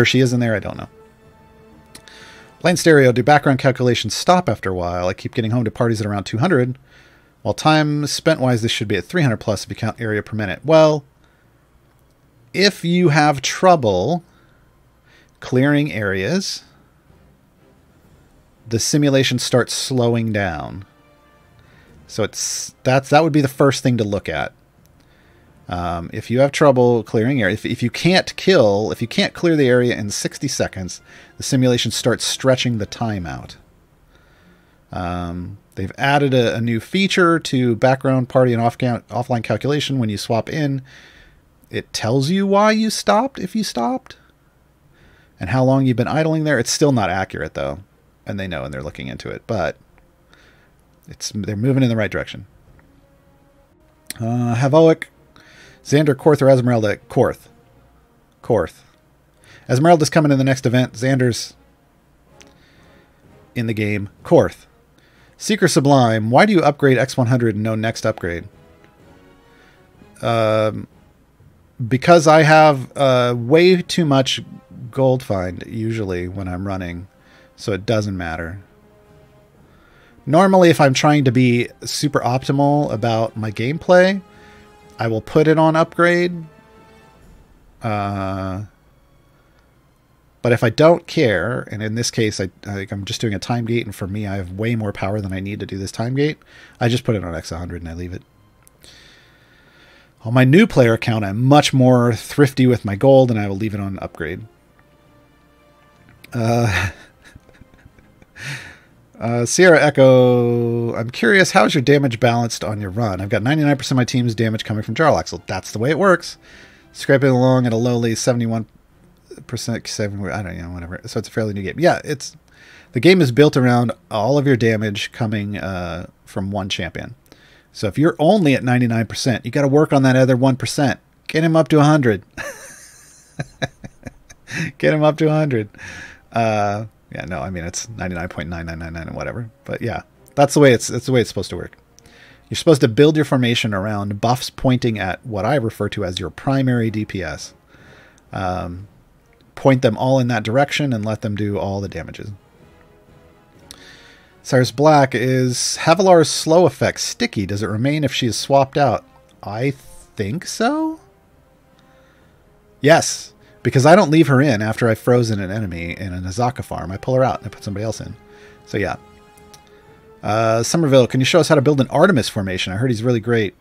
B: she is in there, I don't know. Lane stereo, do background calculations stop after a while? I keep getting home to parties at around 200. While time spent wise, this should be at 300 plus if you count area per minute. Well, if you have trouble clearing areas, the simulation starts slowing down. So that would be the first thing to look at. If you have trouble clearing area, if you can't clear the area in 60 seconds, the simulation starts stretching the time out. They've added a new feature to background party and offline calculation. When you swap in, it tells you why you stopped, if you stopped, and how long you've been idling there. It's still not accurate, though, and they know, and they're looking into it, but they're moving in the right direction. Havoic, Xander, Korth, or Esmeralda? Korth. Korth. Esmeralda's coming in the next event. Xander's in the game. Korth. Seeker Sublime. Why do you upgrade X100 and no next upgrade? Because I have way too much gold find usually when I'm running, so it doesn't matter. Normally, if I'm trying to be super optimal about my gameplay, I will put it on upgrade. But if I don't care, and in this case, I'm just doing a time gate, and for me, I have way more power than I need to do this time gate, I just put it on X100 and I leave it. On my new player account, I'm much more thrifty with my gold, and I will leave it on upgrade. Sierra Echo, I'm curious, how is your damage balanced on your run? I've got 99% of my team's damage coming from Jarlaxle. So that's the way it works. Scraping along at a lowly 71%, I don't know, whatever. So it's a fairly new game. Yeah, the game is built around all of your damage coming from one champion. So if you're only at 99%, you got to work on that other 1%. Get him up to 100. Get him up to 100. Yeah, no, I mean, it's 99.9999 and whatever. But yeah, that's the way it's supposed to work. You're supposed to build your formation around buffs pointing at what I refer to as your primary DPS. Point them all in that direction and let them do all the damages. Cyrus Black, is Havilar's slow effect sticky? Does it remain if she is swapped out? I think so. Yes. Because I don't leave her in after I've frozen an enemy in an Azaka farm. I pull her out and I put somebody else in. So yeah. Somerville, can you show us how to build an Artemis formation? I heard he's really great.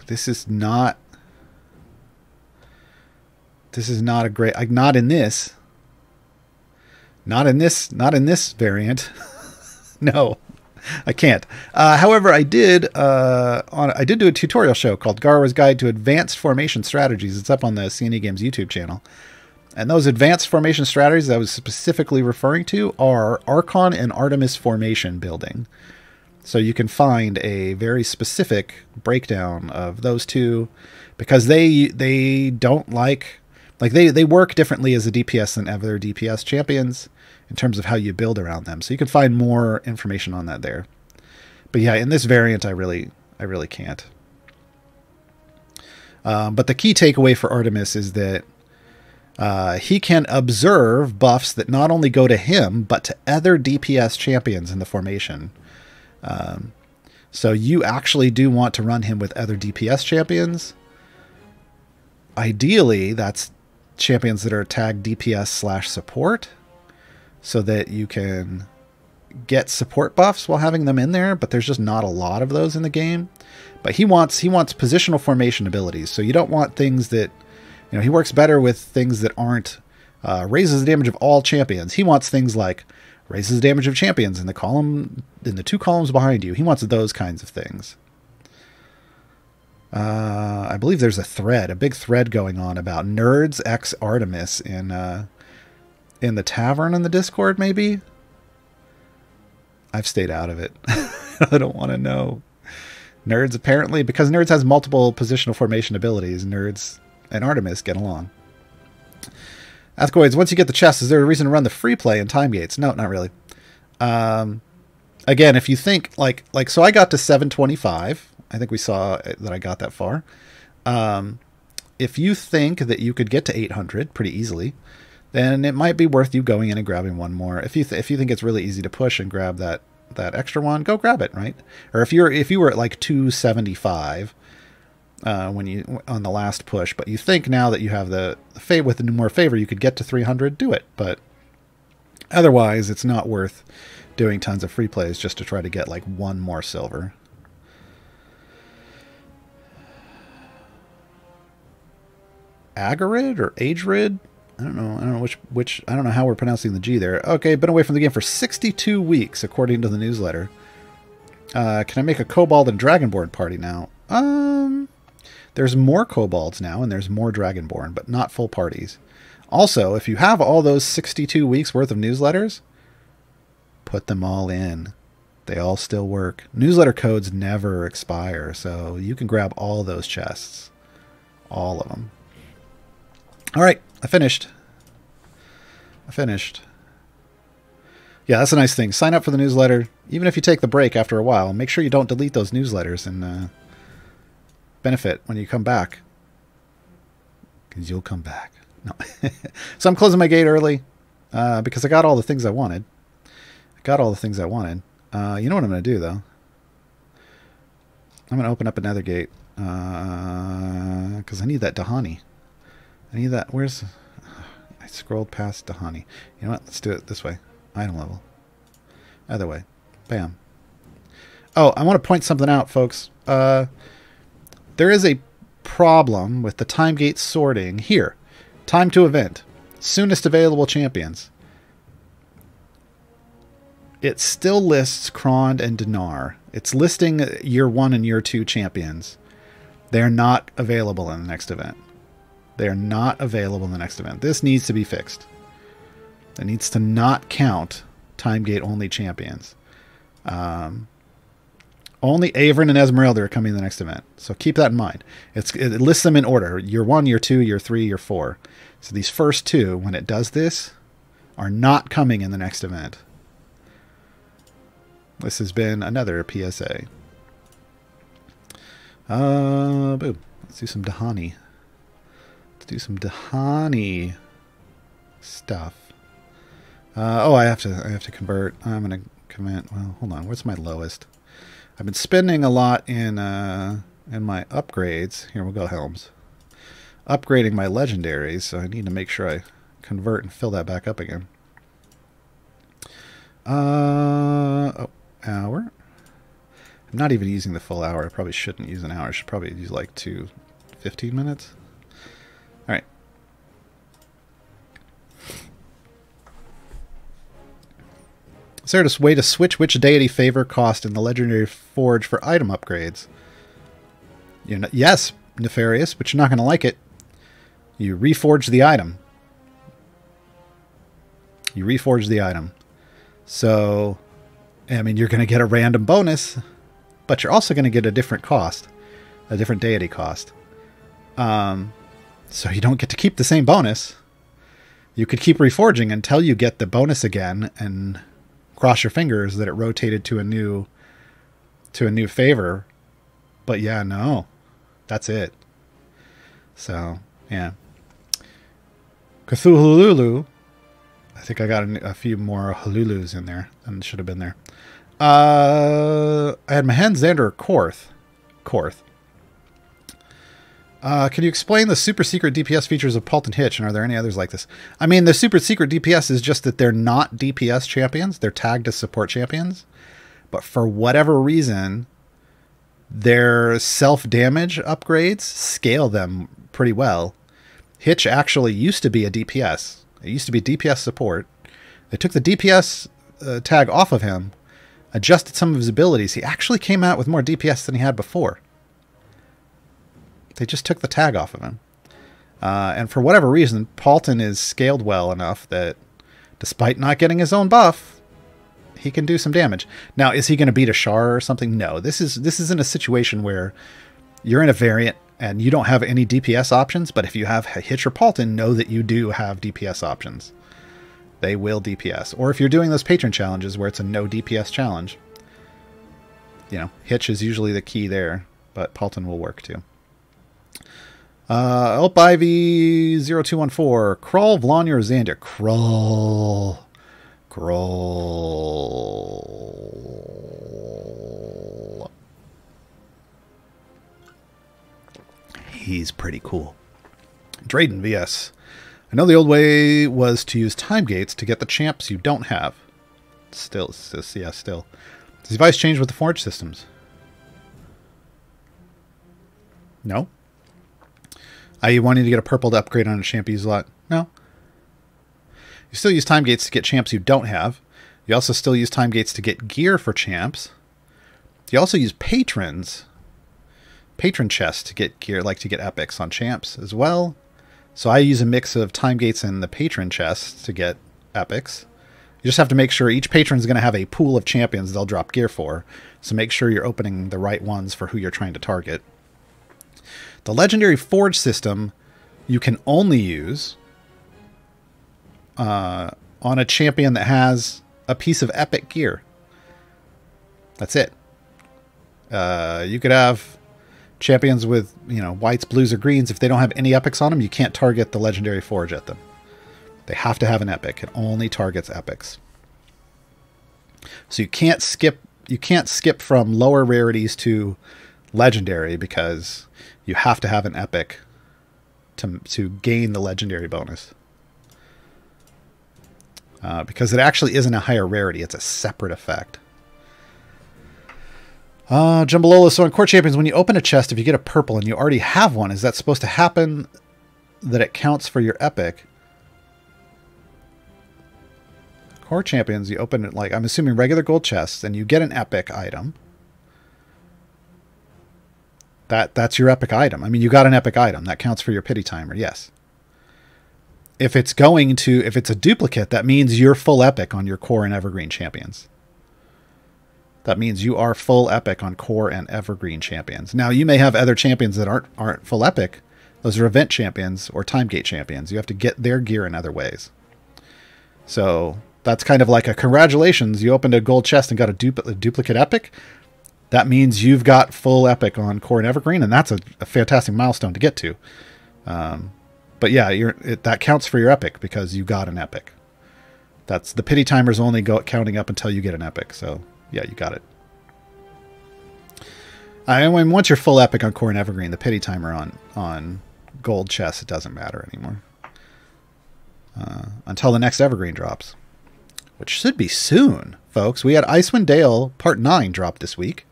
B: This is not a great... Not in this. Not in this variant. No. I can't. However, I did do a tutorial show called Gaarawarr's Guide to Advanced Formation Strategies. It's up on the CNE Games YouTube channel. And those advanced formation strategies I was specifically referring to are Archon and Artemis formation building. So you can find a very specific breakdown of those two, because they don't they work differently as a DPS than other DPS champions in terms of how you build around them. So you can find more information on that there. But yeah, in this variant, I really can't. But the key takeaway for Artemis is that he can observe buffs that not only go to him, but to other DPS champions in the formation. So you actually do want to run him with other DPS champions. Ideally, that's champions that are tagged DPS/support, so that you can get support buffs while having them in there, but there's just not a lot of those in the game. But he wants positional formation abilities, so you don't want things that, he works better with things that aren't raises the damage of all champions. He wants things like raises the damage of champions in the 2 columns behind you. He wants those kinds of things. I believe there's a big thread going on about Nerds X Artemis in the tavern in the Discord, maybe? I've stayed out of it. I don't want to know. Nerds, apparently, because Nerds has multiple positional formation abilities, Nerds and Artemis get along. Athcoids, once you get the chest, is there a reason to run the free play and time gates? No, not really. Again, if you think, so I got to 725. I think we saw that I got that far. if you think that you could get to 800 pretty easily, then it might be worth you going in and grabbing one more. If you think it's really easy to push and grab that extra one, go grab it, right? Or if you were at like 275 when you on the last push, but you think now that you have the favor with the more favor, you could get to 300, do it. But otherwise, it's not worth doing tons of free plays just to try to get like one more silver. Agarid or Agerid? I don't know which I don't know how we're pronouncing the G there. Okay, been away from the game for 62 weeks, according to the newsletter. Can I make a Kobold and Dragonborn party now? There's more Kobolds now, and there's more Dragonborn, but not full parties. Also, if you have all those 62 weeks worth of newsletters, put them all in. They all still work. Newsletter codes never expire, so you can grab all those chests. All of them. All right, I finished. Yeah, that's a nice thing. Sign up for the newsletter. Even if you take the break after a while, make sure you don't delete those newsletters and benefit when you come back. Because you'll come back. No. So I'm closing my gate early because I got all the things I wanted. You know what I'm going to do, though? I'm going to open up another gate because I need that Dahani. I need that. Where's... I scrolled past Dahani. You know what? Let's do it this way. Item level. Other way. Bam. Oh, I want to point something out, folks. There is a problem with the time gate sorting here. Time to event. Soonest available champions. It still lists Krond and Dinar. It's listing year 1 and year 2 champions. They're not available in the next event. They're not available in the next event. This needs to be fixed. It needs to not count time gate only champions. Only Avern and Esmeralda are coming in the next event. So keep that in mind. It lists them in order. Year 1, year 2, year 3, year 4. So these first two, when it does this, are not coming in the next event. This has been another PSA. Boom. Let's do some Dahani. Stuff. I have to convert. I'm gonna commit. Well, hold on. What's my lowest? I've been spending a lot in my upgrades. Here we'll go Helms. Upgrading my legendaries, so I need to make sure I convert and fill that back up again. Hour. I'm not even using the full hour. I probably shouldn't use an hour. I should probably use like 15 minutes. All right. Is there a way to switch which deity favor cost in the Legendary Forge for item upgrades? Yes, Nefarious, but you're not going to like it. You reforge the item. So, I mean, you're going to get a random bonus, but you're also going to get a different cost, a different deity cost. So you don't get to keep the same bonus. You could keep reforging until you get the bonus again and cross your fingers that it rotated to a new favor. But yeah, no. That's it. So, yeah. Cthulhu. I think I got a few more Halulus in there than should have been there. I had Mahen, Xander, or Korth. Can you explain the super secret DPS features of Pult and Hitch, and are there any others like this? I mean, the super secret DPS is just that they're not DPS champions. They're tagged as support champions. But for whatever reason, their self-damage upgrades scale them pretty well. Hitch actually used to be a DPS. It used to be DPS support. They took the DPS tag off of him, adjusted some of his abilities. He actually came out with more DPS than he had before. They just took the tag off of him. And for whatever reason, Paulton is scaled well enough that despite not getting his own buff, he can do some damage. Now, is he going to beat a Shar or something? No. This isn't a situation where you're in a variant and you don't have any DPS options, but if you have Hitch or Paulton, know that you do have DPS options. They will DPS. Or if you're doing those patron challenges where it's a no DPS challenge, Hitch is usually the key there, but Paulton will work too. Elp Ivy 0214. Crawl, Vlonir, Xander. Crawl. Crawl. He's pretty cool. Drayden VS. I know the old way was to use time gates to get the champs you don't have. Still. Does the device change with the forge systems? No. Are you wanting to get a purple to upgrade on a champ you use a lot? No. You still use time gates to get champs you don't have. You also still use time gates to get gear for champs. You also use patron chests to get gear, like to get epics on champs as well. So I use a mix of time gates and the patron chests to get epics. You just have to make sure each patron is going to have a pool of champions they'll drop gear for. So make sure you're opening the right ones for who you're trying to target. The legendary forge system you can only use on a champion that has a piece of epic gear. That's it. You could have champions with, whites, blues, or greens. If they don't have any epics on them, you can't target the legendary forge at them. They have to have an epic. It only targets epics. So you can't skip from lower rarities to legendary because you have to have an epic to gain the legendary bonus. Because it actually isn't a higher rarity. It's a separate effect. Jumbalola, so on Core Champions, when you open a chest, if you get a purple and you already have one, is that supposed to happen that it counts for your epic? Core Champions, you open it, like, I'm assuming regular gold chests, and you get an epic item. That's your epic item. I mean, you got an epic item. That counts for your pity timer, yes. If it's a duplicate, that means you're full epic on your core and evergreen champions. That means you are full epic on core and evergreen champions. Now, you may have other champions that aren't full epic. Those are event champions or time gate champions. You have to get their gear in other ways. So that's kind of like a congratulations. You opened a gold chest and got a duplicate epic. That means you've got full epic on core and evergreen, and that's a fantastic milestone to get to. But yeah, that counts for your epic because you got an epic. That's the pity timer's only counting up until you get an epic. So yeah, you got it. And once you're full epic on core and evergreen, the pity timer on gold chests, it doesn't matter anymore. Until the next evergreen drops, which should be soon, folks. We had Icewind Dale Part 9 drop this week.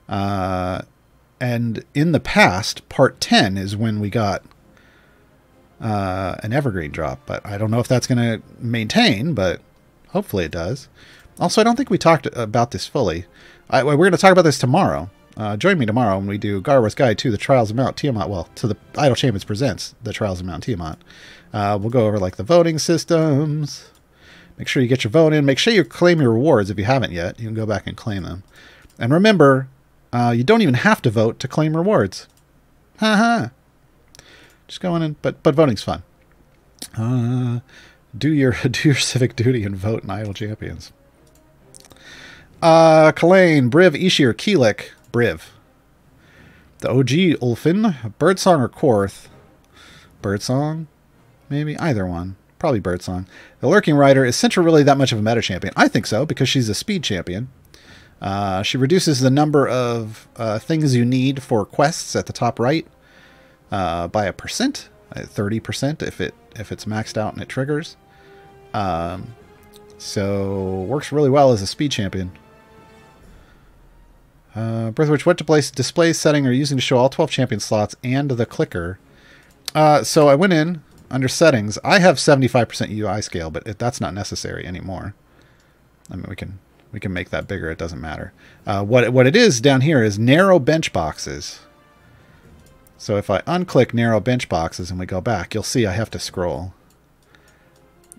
B: And in the past, Part 10 is when we got an evergreen drop. But I don't know if that's going to maintain, but hopefully it does. Also, I don't think we talked about this fully. We're going to talk about this tomorrow. Join me tomorrow when we do Gaarawarr's Guide to the Trials of Mount Tiamat. Well, to the Idle Champions Presents the Trials of Mount Tiamat. We'll go over like the voting systems. Make sure you get your vote in. Make sure you claim your rewards if you haven't yet. You can go back and claim them. And remember, you don't even have to vote to claim rewards. Haha. Just go in and but voting's fun. Do your civic duty and vote in Idle Champions. Kalane, Briv, Ishir, Keelik, Briv. The OG Ulfin, Birdsong or Korth. Birdsong? Maybe either one. Probably Birdsong. The Lurking Rider, is Cintra really that much of a meta champion? I think so, because she's a speed champion. She reduces the number of things you need for quests at the top right by 30% if it's maxed out and it triggers. So works really well as a speed champion. Birthwitch, what display setting are you using to show all 12 champion slots and the clicker? So I went in under settings. I have 75% UI scale, but that's not necessary anymore. I mean, we can make that bigger. It doesn't matter. What it is down here is narrow bench boxes. So if I unclick narrow bench boxes and we go back, you'll see I have to scroll.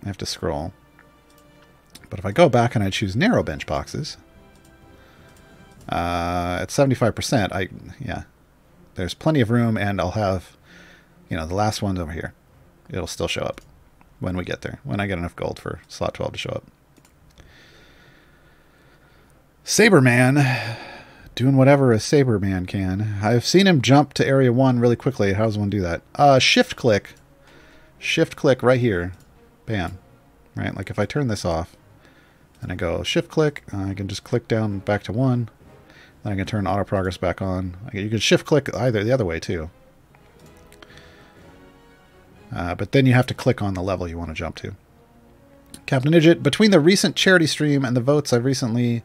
B: But if I go back and I choose narrow bench boxes, at 75%, yeah, there's plenty of room, and I'll have, the last ones over here. It'll still show up when we get there, when I get enough gold for slot 12 to show up. Saberman, Doing whatever a saber man can. I've seen him jump to area 1 really quickly. How does one do that? Shift click. Shift click right here. Bam. Right, like if I turn this off and I go shift click, I can just click down back to 1. Then I can turn auto progress back on. You can shift click either the other way too. But then you have to click on the level you want to jump to. Captain Idjit, between the recent charity stream and the votes, I've recently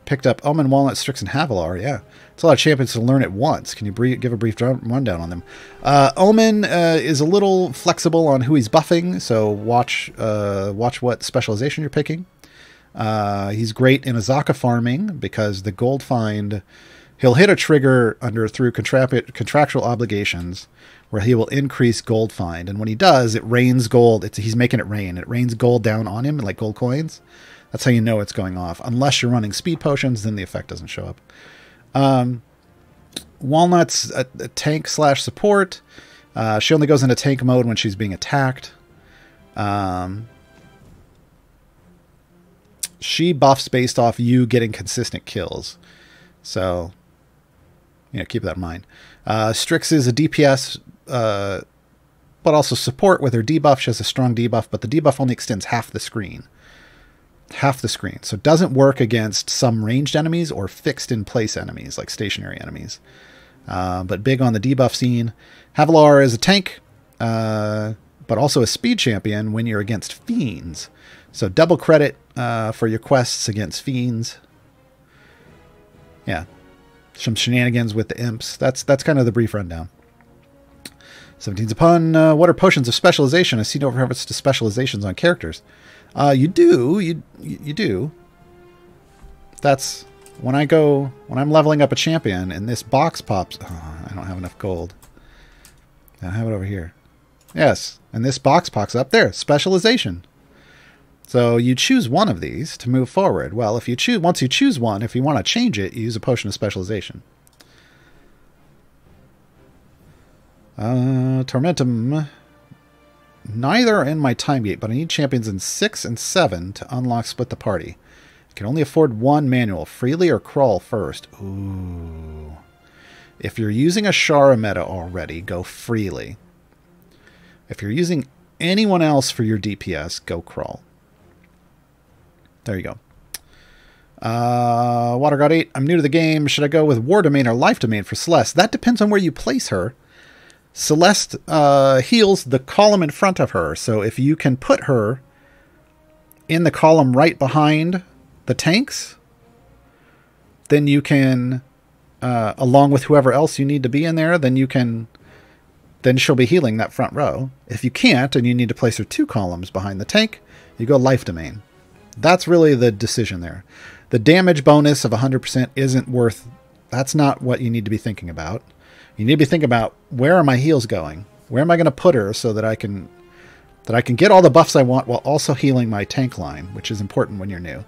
B: picked up Omen, Walnut, Strix, and Gaarawarr. Yeah, it's a lot of champions to learn at once. Can you give a brief rundown on them? Omen is a little flexible on who he's buffing, so watch what specialization you're picking. He's great in Azaka farming because the gold find, he'll hit a trigger through contractual obligations where he will increase gold find, and when he does, it rains gold. He's making it rain. It rains gold down on him, like gold coins. That's how you know it's going off. Unless you're running speed potions, then the effect doesn't show up. Walnut's a tank / support. She only goes into tank mode when she's being attacked. She buffs based off you getting consistent kills. So, keep that in mind. Strix is a DPS, but also support with her debuff. She has a strong debuff, but the debuff only extends half the screen. Half the screen. So it doesn't work against some ranged enemies or fixed in place enemies, like stationary enemies. But big on the debuff scene. Gaarawarr is a tank, but also a speed champion when you're against fiends. So double credit for your quests against fiends. Yeah. Some shenanigans with the imps. That's kind of the brief rundown. 17's a pun. What are potions of specialization? I see no reference to specializations on characters. You do. You do. That's when I'm leveling up a champion and this box pops. Oh, I don't have enough gold. I have it over here. Yes. And this box pops up there. Specialization. So you choose one of these to move forward. Well, once you choose one, if you want to change it, you use a potion of specialization. Tormentum. Neither are in my time gate, but I need champions in 6 and 7 to unlock split the party. I can only afford one manual. Freely or crawl first. Ooh. If you're using a Shara meta already, go freely. If you're using anyone else for your DPS, go crawl. There you go. Water God 8. I'm new to the game. Should I go with War Domain or Life Domain for Celeste? That depends on where you place her. Celeste heals the column in front of her. So if you can put her in the column right behind the tanks, then you can, along with whoever else you need to be in there, then she'll be healing that front row. If you can't, and you need to place her 2 columns behind the tank, you go Life Domain. That's really the decision there. The damage bonus of 100% isn't worth... That's not what you need to be thinking about. You need to be thinking about, where are my heals going? Where am I going to put her so that I can get all the buffs I want while also healing my tank line, which is important when you're new.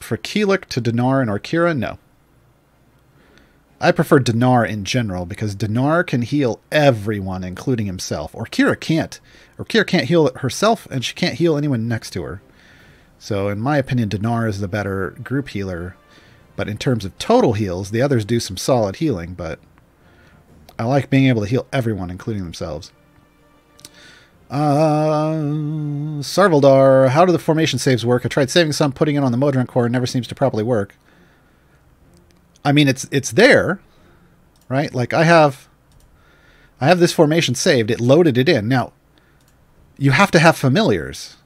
B: For Keelik to Dinar and Orkira, no. I prefer Dinar in general because Dinar can heal everyone, including himself. Orkira can't. Orkira can't heal herself, and she can't heal anyone next to her. So, in my opinion, Dinar is the better group healer. But in terms of total heals, the others do some solid healing, but I like being able to heal everyone, including themselves. Sarvaldar, how do the formation saves work? I tried saving some, putting it on the Modron core, and never seems to properly work. I mean, it's there, right? Like I have this formation saved. It loaded it in. Now, you have to have familiars.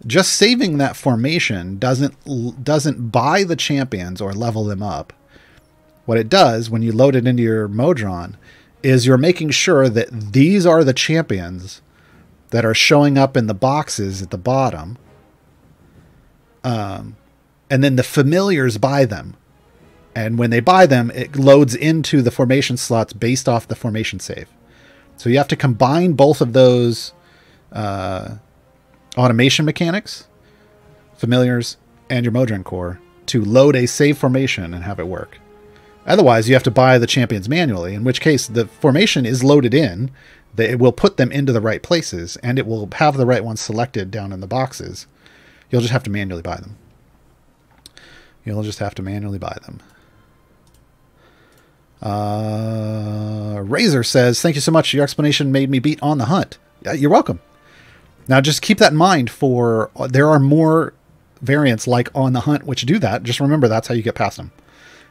B: Just saving that formation doesn't buy the champions or level them up. What it does when you load it into your Modron is you're making sure that these are the champions that are showing up in the boxes at the bottom. And then the familiars buy them. And when they buy them, it loads into the formation slots based off the formation save. So you have to combine both of those automation mechanics, familiars, and your Modron core to load a save formation and have it work. Otherwise, you have to buy the champions manually, in which case the formation is loaded in. It will put them into the right places, and it will have the right ones selected down in the boxes. You'll just have to manually buy them. You'll just have to manually buy them. Razor says, thank you so much. Your explanation made me beat On the Hunt. You're welcome. Now just keep that in mind for, there are more variants like On the Hunt which do that. Just remember that's how you get past them.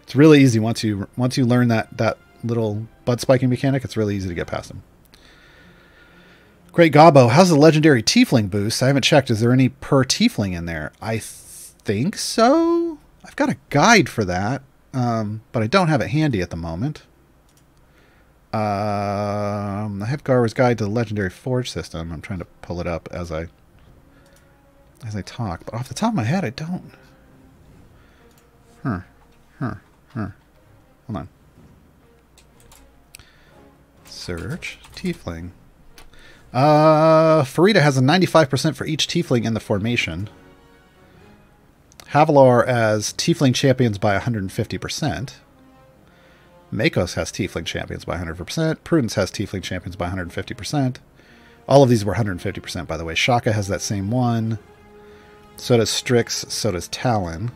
B: It's really easy once you learn that little bud spiking mechanic. It's really easy to get past them. Great Gobbo, how's the legendary tiefling boost? I haven't checked. Is there any per tiefling in there? I think so. I've got a guide for that, but I don't have it handy at the moment. I have Gaarawarr's Guide to the Legendary Forge System. I'm trying to pull it up as I talk, but off the top of my head, I don't. Hold on. Search tiefling. Farida has a 95% for each tiefling in the formation. Gaarawarr as tiefling champions by 150%. Makos has tiefling champions by 100%. Prudence has tiefling champions by 150%. All of these were 150%, by the way. Shaka has that same one. So does Strix. So does Talon.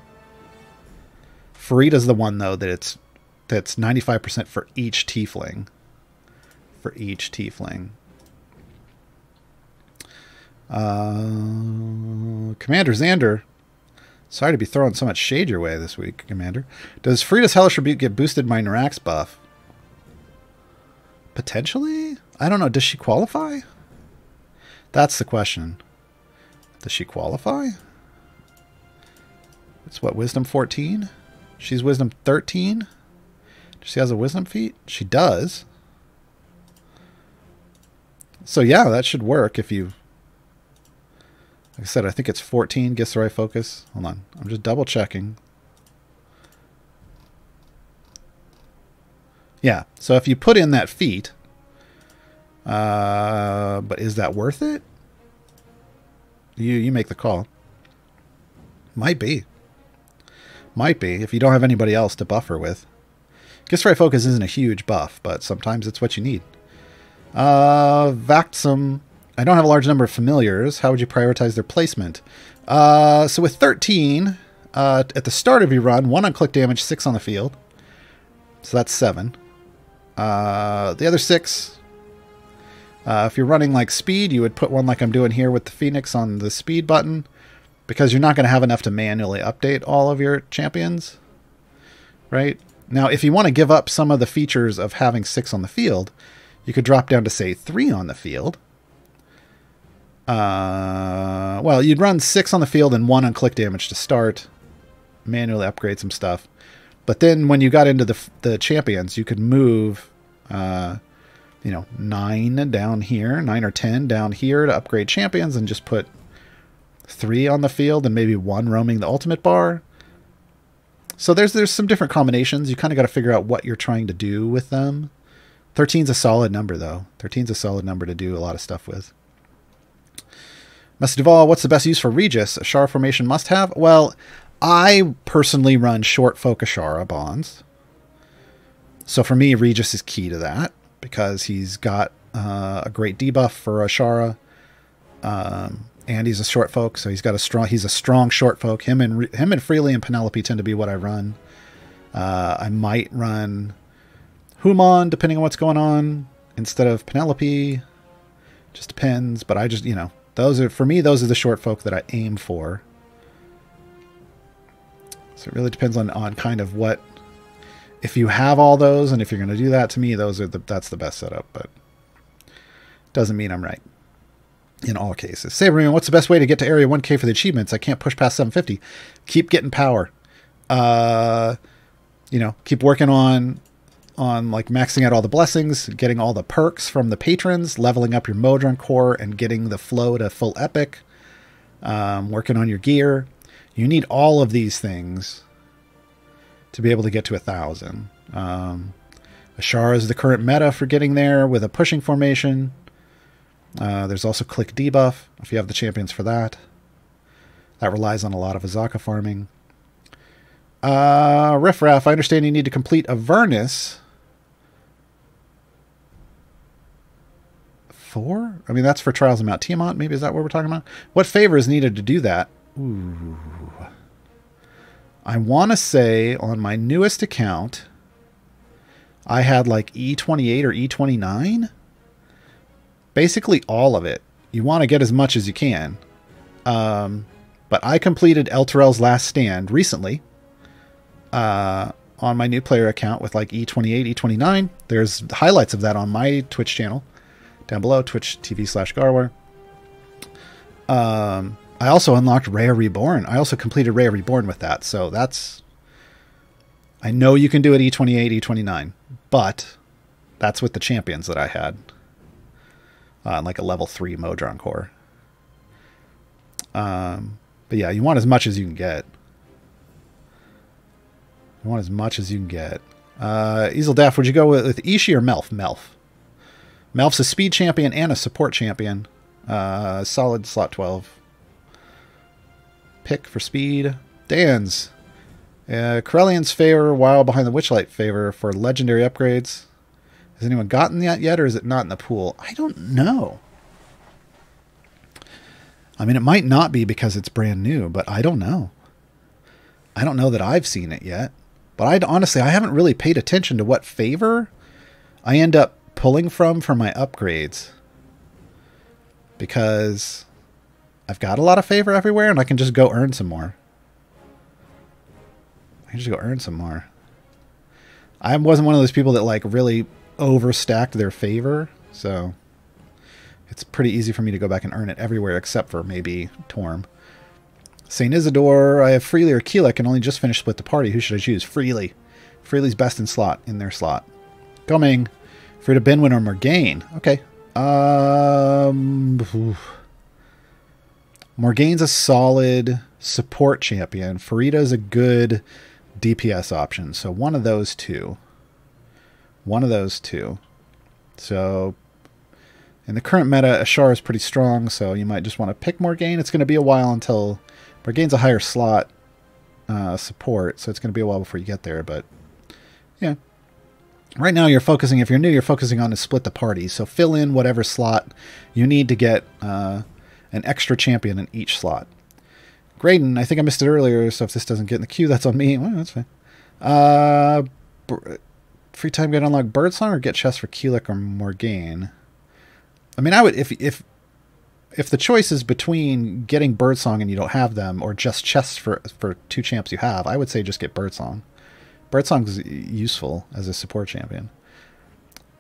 B: Farida's the one, though, that's 95% for each tiefling. For each tiefling. Commander Xander. Sorry to be throwing so much shade your way this week, Commander. Does Frida's Hellish Rebuke get boosted by Narak's buff? Potentially? I don't know. Does she qualify? That's the question. Does she qualify? It's what, Wisdom 14? She's Wisdom 13? She has a Wisdom feat? She does. So yeah, that should work if you... Like I said, I think it's 14 gets the right focus. Hold on. I'm just double checking. Yeah. So if you put in that feat, but is that worth it? You make the call. Might be. Might be if you don't have anybody else to buff her with. Gets the right focus isn't a huge buff, but sometimes it's what you need. Vactum. I don't have a large number of familiars. How would you prioritize their placement? So with 13, at the start of your run, 1 on click damage, 6 on the field. So that's 7. The other 6, if you're running like speed, you would put one like I'm doing here with the Phoenix on the speed button, because you're not going to have enough to manually update all of your champions, right? Now, if you want to give up some of the features of having 6 on the field, you could drop down to, say, 3 on the field. Well, you'd run 6 on the field and 1 on click damage to start, manually upgrade some stuff. But then when you got into the champions, you could move, 9 down here, 9 or 10 down here to upgrade champions, and just put 3 on the field and maybe 1 roaming the ultimate bar. So there's some different combinations. You kind of got to figure out what you're trying to do with them. 13's a solid number, though. 13's a solid number to do a lot of stuff with. Message Duval, what's the best use for Regis? Ashara formation must-have? Well, I personally run short folk Ashara bonds. So for me, Regis is key to that, because he's got a great debuff for Ashara, and he's a short folk, so he's a strong short folk. Him and Freely and Penelope tend to be what I run. I might run Human, depending on what's going on, instead of Penelope. Just depends, but I just, those are the short folk that I aim for. So it really depends on kind of what, if you have all those, and if you're going to do that, to me, that's the best setup, but doesn't mean I'm right in all cases. Saberman, what's the best way to get to area 1K for the achievements? I can't push past 750. Keep getting power. Keep working on like maxing out all the blessings, getting all the perks from the patrons, leveling up your Modron core, and getting the flow to full epic, working on your gear. You need all of these things to be able to get to 1,000. Ashara is the current meta for getting there with a pushing formation. There's also click debuff, if you have the champions for that. That relies on a lot of Azaka farming. Riffraff, I understand you need to complete Avernus. 4? I mean, that's for Trials of Mount Tiamat. Maybe is that what we're talking about? What favor is needed to do that? Ooh. I want to say on my newest account, I had like E28 or E29. Basically all of it. You want to get as much as you can. But I completed El Terrell's Last Stand recently on my new player account with like E28, E29. There's highlights of that on my Twitch channel down below, twitch.tv/Gaarawarr. I also unlocked Rhea Reborn. I also completed Rhea Reborn with that. So that's... I know you can do it E28, E29. But that's with the champions that I had. Like a level 3 Modron core. But yeah, you want as much as you can get. You want as much as you can get. Easeldaff, would you go with Ishii or Melf? Melf. Melf's a speed champion and a support champion. Solid slot 12. Pick for speed. Dan's. Corellian's favor while behind the Witchlight favor for legendary upgrades. Has anyone gotten that yet, or is it not in the pool? I don't know. I mean, it might not be because it's brand new, but I don't know. I don't know that I've seen it yet. But honestly, I haven't really paid attention to what favor I end up pulling from for my upgrades. Because I've got a lot of favor everywhere, and I can just go earn some more. I can just go earn some more. I wasn't one of those people that like really overstacked their favor, so it's pretty easy for me to go back and earn it everywhere except for maybe Torm. St. Isidore, I have Freely or Keelik and only just finished Split the Party. Who should I choose? Freely. Freely's best in their slot. Coming. Free to Binwin or Morgaine. Okay. Morgaine's a solid support champion. Farida's a good DPS option. So one of those two. One of those two. So in the current meta, Ashar is pretty strong, so you might just want to pick Morgaine. It's going to be a while until... Morgaine's a higher slot support, so it's going to be a while before you get there, but yeah. Right now you're focusing, if you're new, you're focusing on to split the party, so fill in whatever slot you need to get an extra champion in each slot. Graydon, I think I missed it earlier, so if this doesn't get in the queue, that's on me. Well, that's fine. Free time get unlock Birdsong or get chests for Keelik or Morgaine? I mean, I would, if the choice is between getting Birdsong and you don't have them, or just chests for two champs you have, I would say just get Birdsong. Birdsong is useful as a support champion.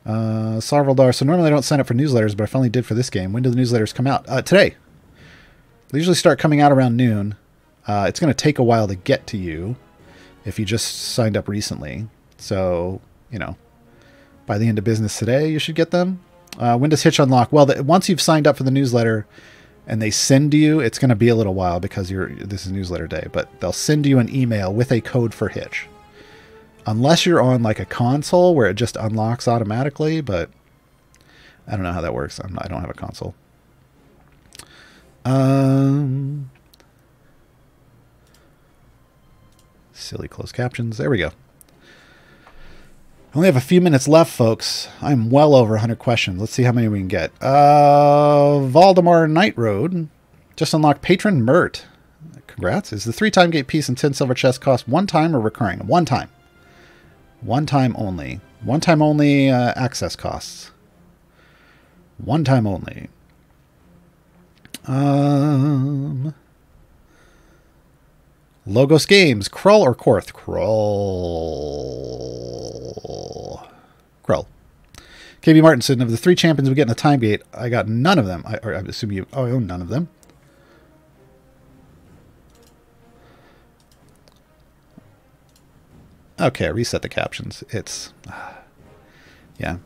B: Sarvaldar, so normally I don't sign up for newsletters, but I finally did for this game. When do the newsletters come out? Today. They usually start coming out around noon. It's going to take a while to get to you if you just signed up recently. So, you know, by the end of business today, you should get them. When does Hitch unlock? Well, once you've signed up for the newsletter and they send you, it's going to be a little while because this is newsletter day, but they'll send you an email with a code for Hitch. Unless you're on like a console where it just unlocks automatically, but I don't know how that works. I don't have a console. Silly closed captions. There we go. I only have a few minutes left, folks. I'm well over 100 questions. Let's see how many we can get. Valdemar Night Road just unlocked Patron Mert. Congrats. Is the 3-time gate piece and 10 silver chest cost one time or recurring? One time. One time only. One time only access costs. One time only. Logos Games. Krull or Korth? Krull. Krull. KB Martinson, of the 3 champions we get in the time gate, I got none of them. I assume you own none of them. Okay, I reset the captions. It's... yeah.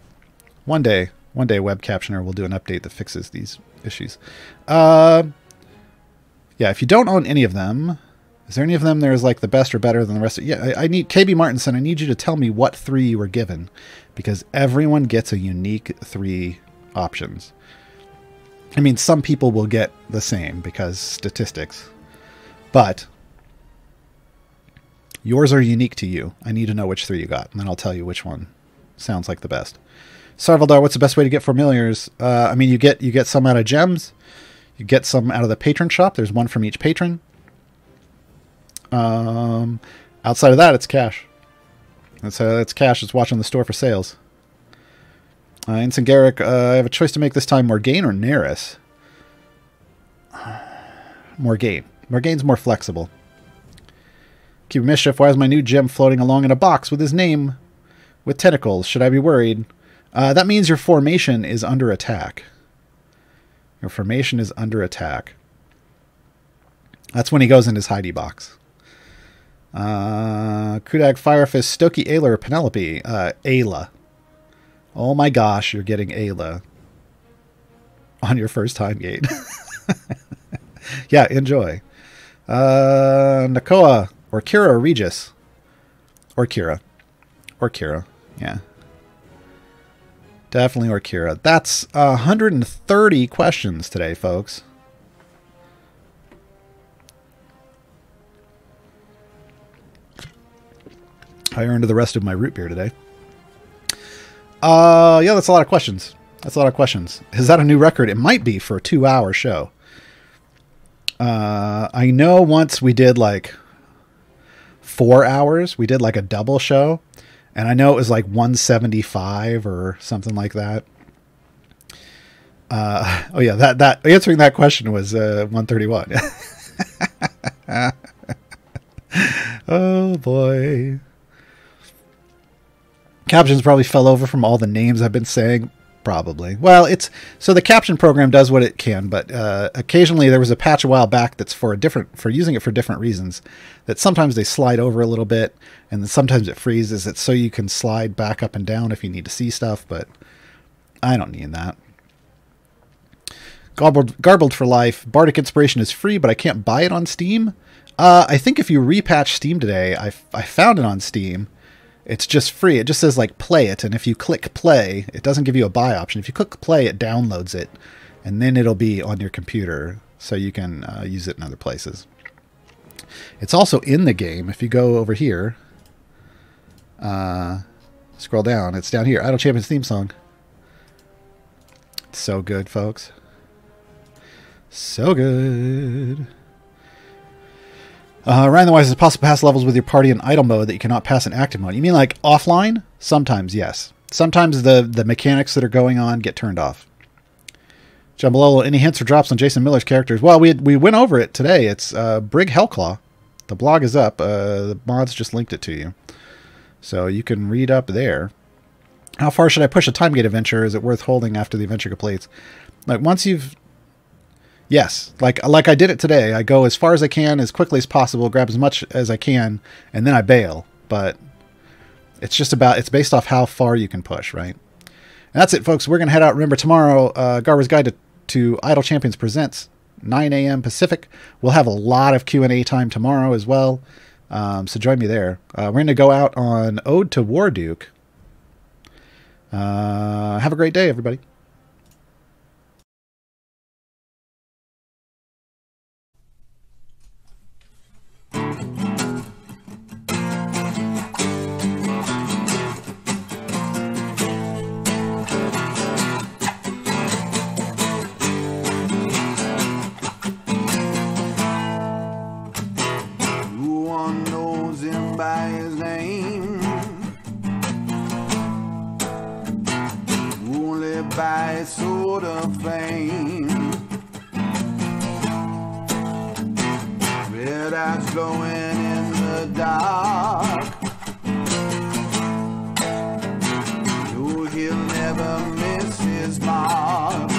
B: One day Web Captioner will do an update that fixes these issues. Yeah, if you don't own any of them... Is there any of them there's like the best or better than the rest? Yeah, I need... KB Martinson, I need you to tell me what 3 you were given. Because everyone gets a unique 3 options. I mean, some people will get the same because statistics. But... yours are unique to you. I need to know which 3 you got, and then I'll tell you which one sounds like the best. Sarvaldar, what's the best way to get familiars? I mean, you get some out of gems. You get some out of the patron shop. There's one from each patron. Outside of that, it's cash. It's cash. It's watching the store for sales. Ensign Garrick, I have a choice to make this time. Morgaine or Neris? Morgaine. Morgaine's more flexible. Keep Mischief, why is my new gem floating along in a box with his name with tentacles? Should I be worried? That means your formation is under attack. Your formation is under attack. That's when he goes in his hidey box. Kudak, Firefist, Stokie, Ayla, or Penelope? Ayla. Oh my gosh, you're getting Ayla on your first time gate. Yeah, enjoy. Nakoa, or Kira, or Regis? Or Kira. Or Kira, yeah. Definitely or Kira. That's 130 questions today, folks. I earned the rest of my root beer today. Yeah, that's a lot of questions. That's a lot of questions. Is that a new record? It might be for a 2-hour show. I know once we did like 4 hours. We did like a double show. And I know it was like 175 or something like that. Oh yeah, that answering that question was 131. Oh boy. Captions probably fell over from all the names I've been saying. Probably. Well, so the caption program does what it can, but occasionally there was a patch a while back that's for using it for different reasons. That sometimes they slide over a little bit, and then sometimes it freezes it so you can slide back up and down if you need to see stuff. But I don't need that. Garbled for life. Bardic Inspiration is free, but I can't buy it on Steam. I think if you repatch Steam today, I found it on Steam. It's just free. It just says like play it, and if you click play, it doesn't give you a buy option. If you click play, it downloads it, and then it'll be on your computer, so you can use it in other places. It's also in the game. If you go over here, scroll down, it's down here. Idle Champions theme song. It's so good, folks. So good. Ryan the Wise, is it possible to pass levels with your party in idle mode that you cannot pass in active mode? You mean like offline? Sometimes, yes. Sometimes the mechanics that are going on get turned off. Jambalolo, any hints or drops on Jason Miller's characters? Well, we went over it today. It's Brig Hellclaw. The blog is up. The mods just linked it to you. So you can read up there. How far should I push a time gate adventure? Is it worth holding after the adventure completes? Like once you've... Yes, like I did it today. I go as far as I can, as quickly as possible, grab as much as I can, and then I bail. But it's based off how far you can push, right? And that's it, folks. We're going to head out. Remember, tomorrow, Gaarawarr's Guide to Idle Champions presents, 9 a.m. Pacific. We'll have a lot of Q&A time tomorrow as well, so join me there. We're going to go out on Ode to Warduke. Have a great day, everybody.
A: By his name, only by his sort of fame. Red eyes glowing in the dark. No, he'll never miss his mark.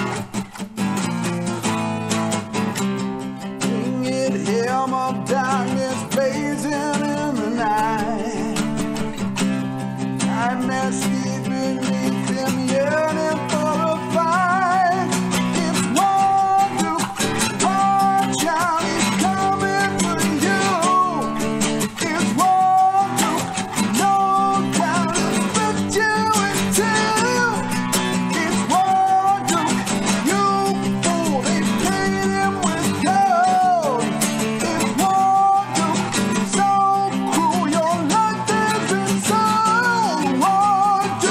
A: Winged helm of darkness blazing in the night. Nightmare sleep beneath him, yearning for a fight. It's Warduke, oh child, he's coming for you. It's Warduke, no doubt he'll split you in two. It's Warduke, you fool, they paid him with gold. It's Warduke, so cruel, your life has been so. Warduke,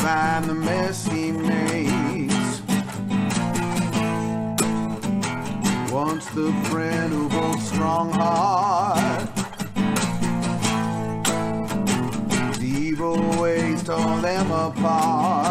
A: find the mess he makes. Once the friend of old strong heart, evil ways tore them apart.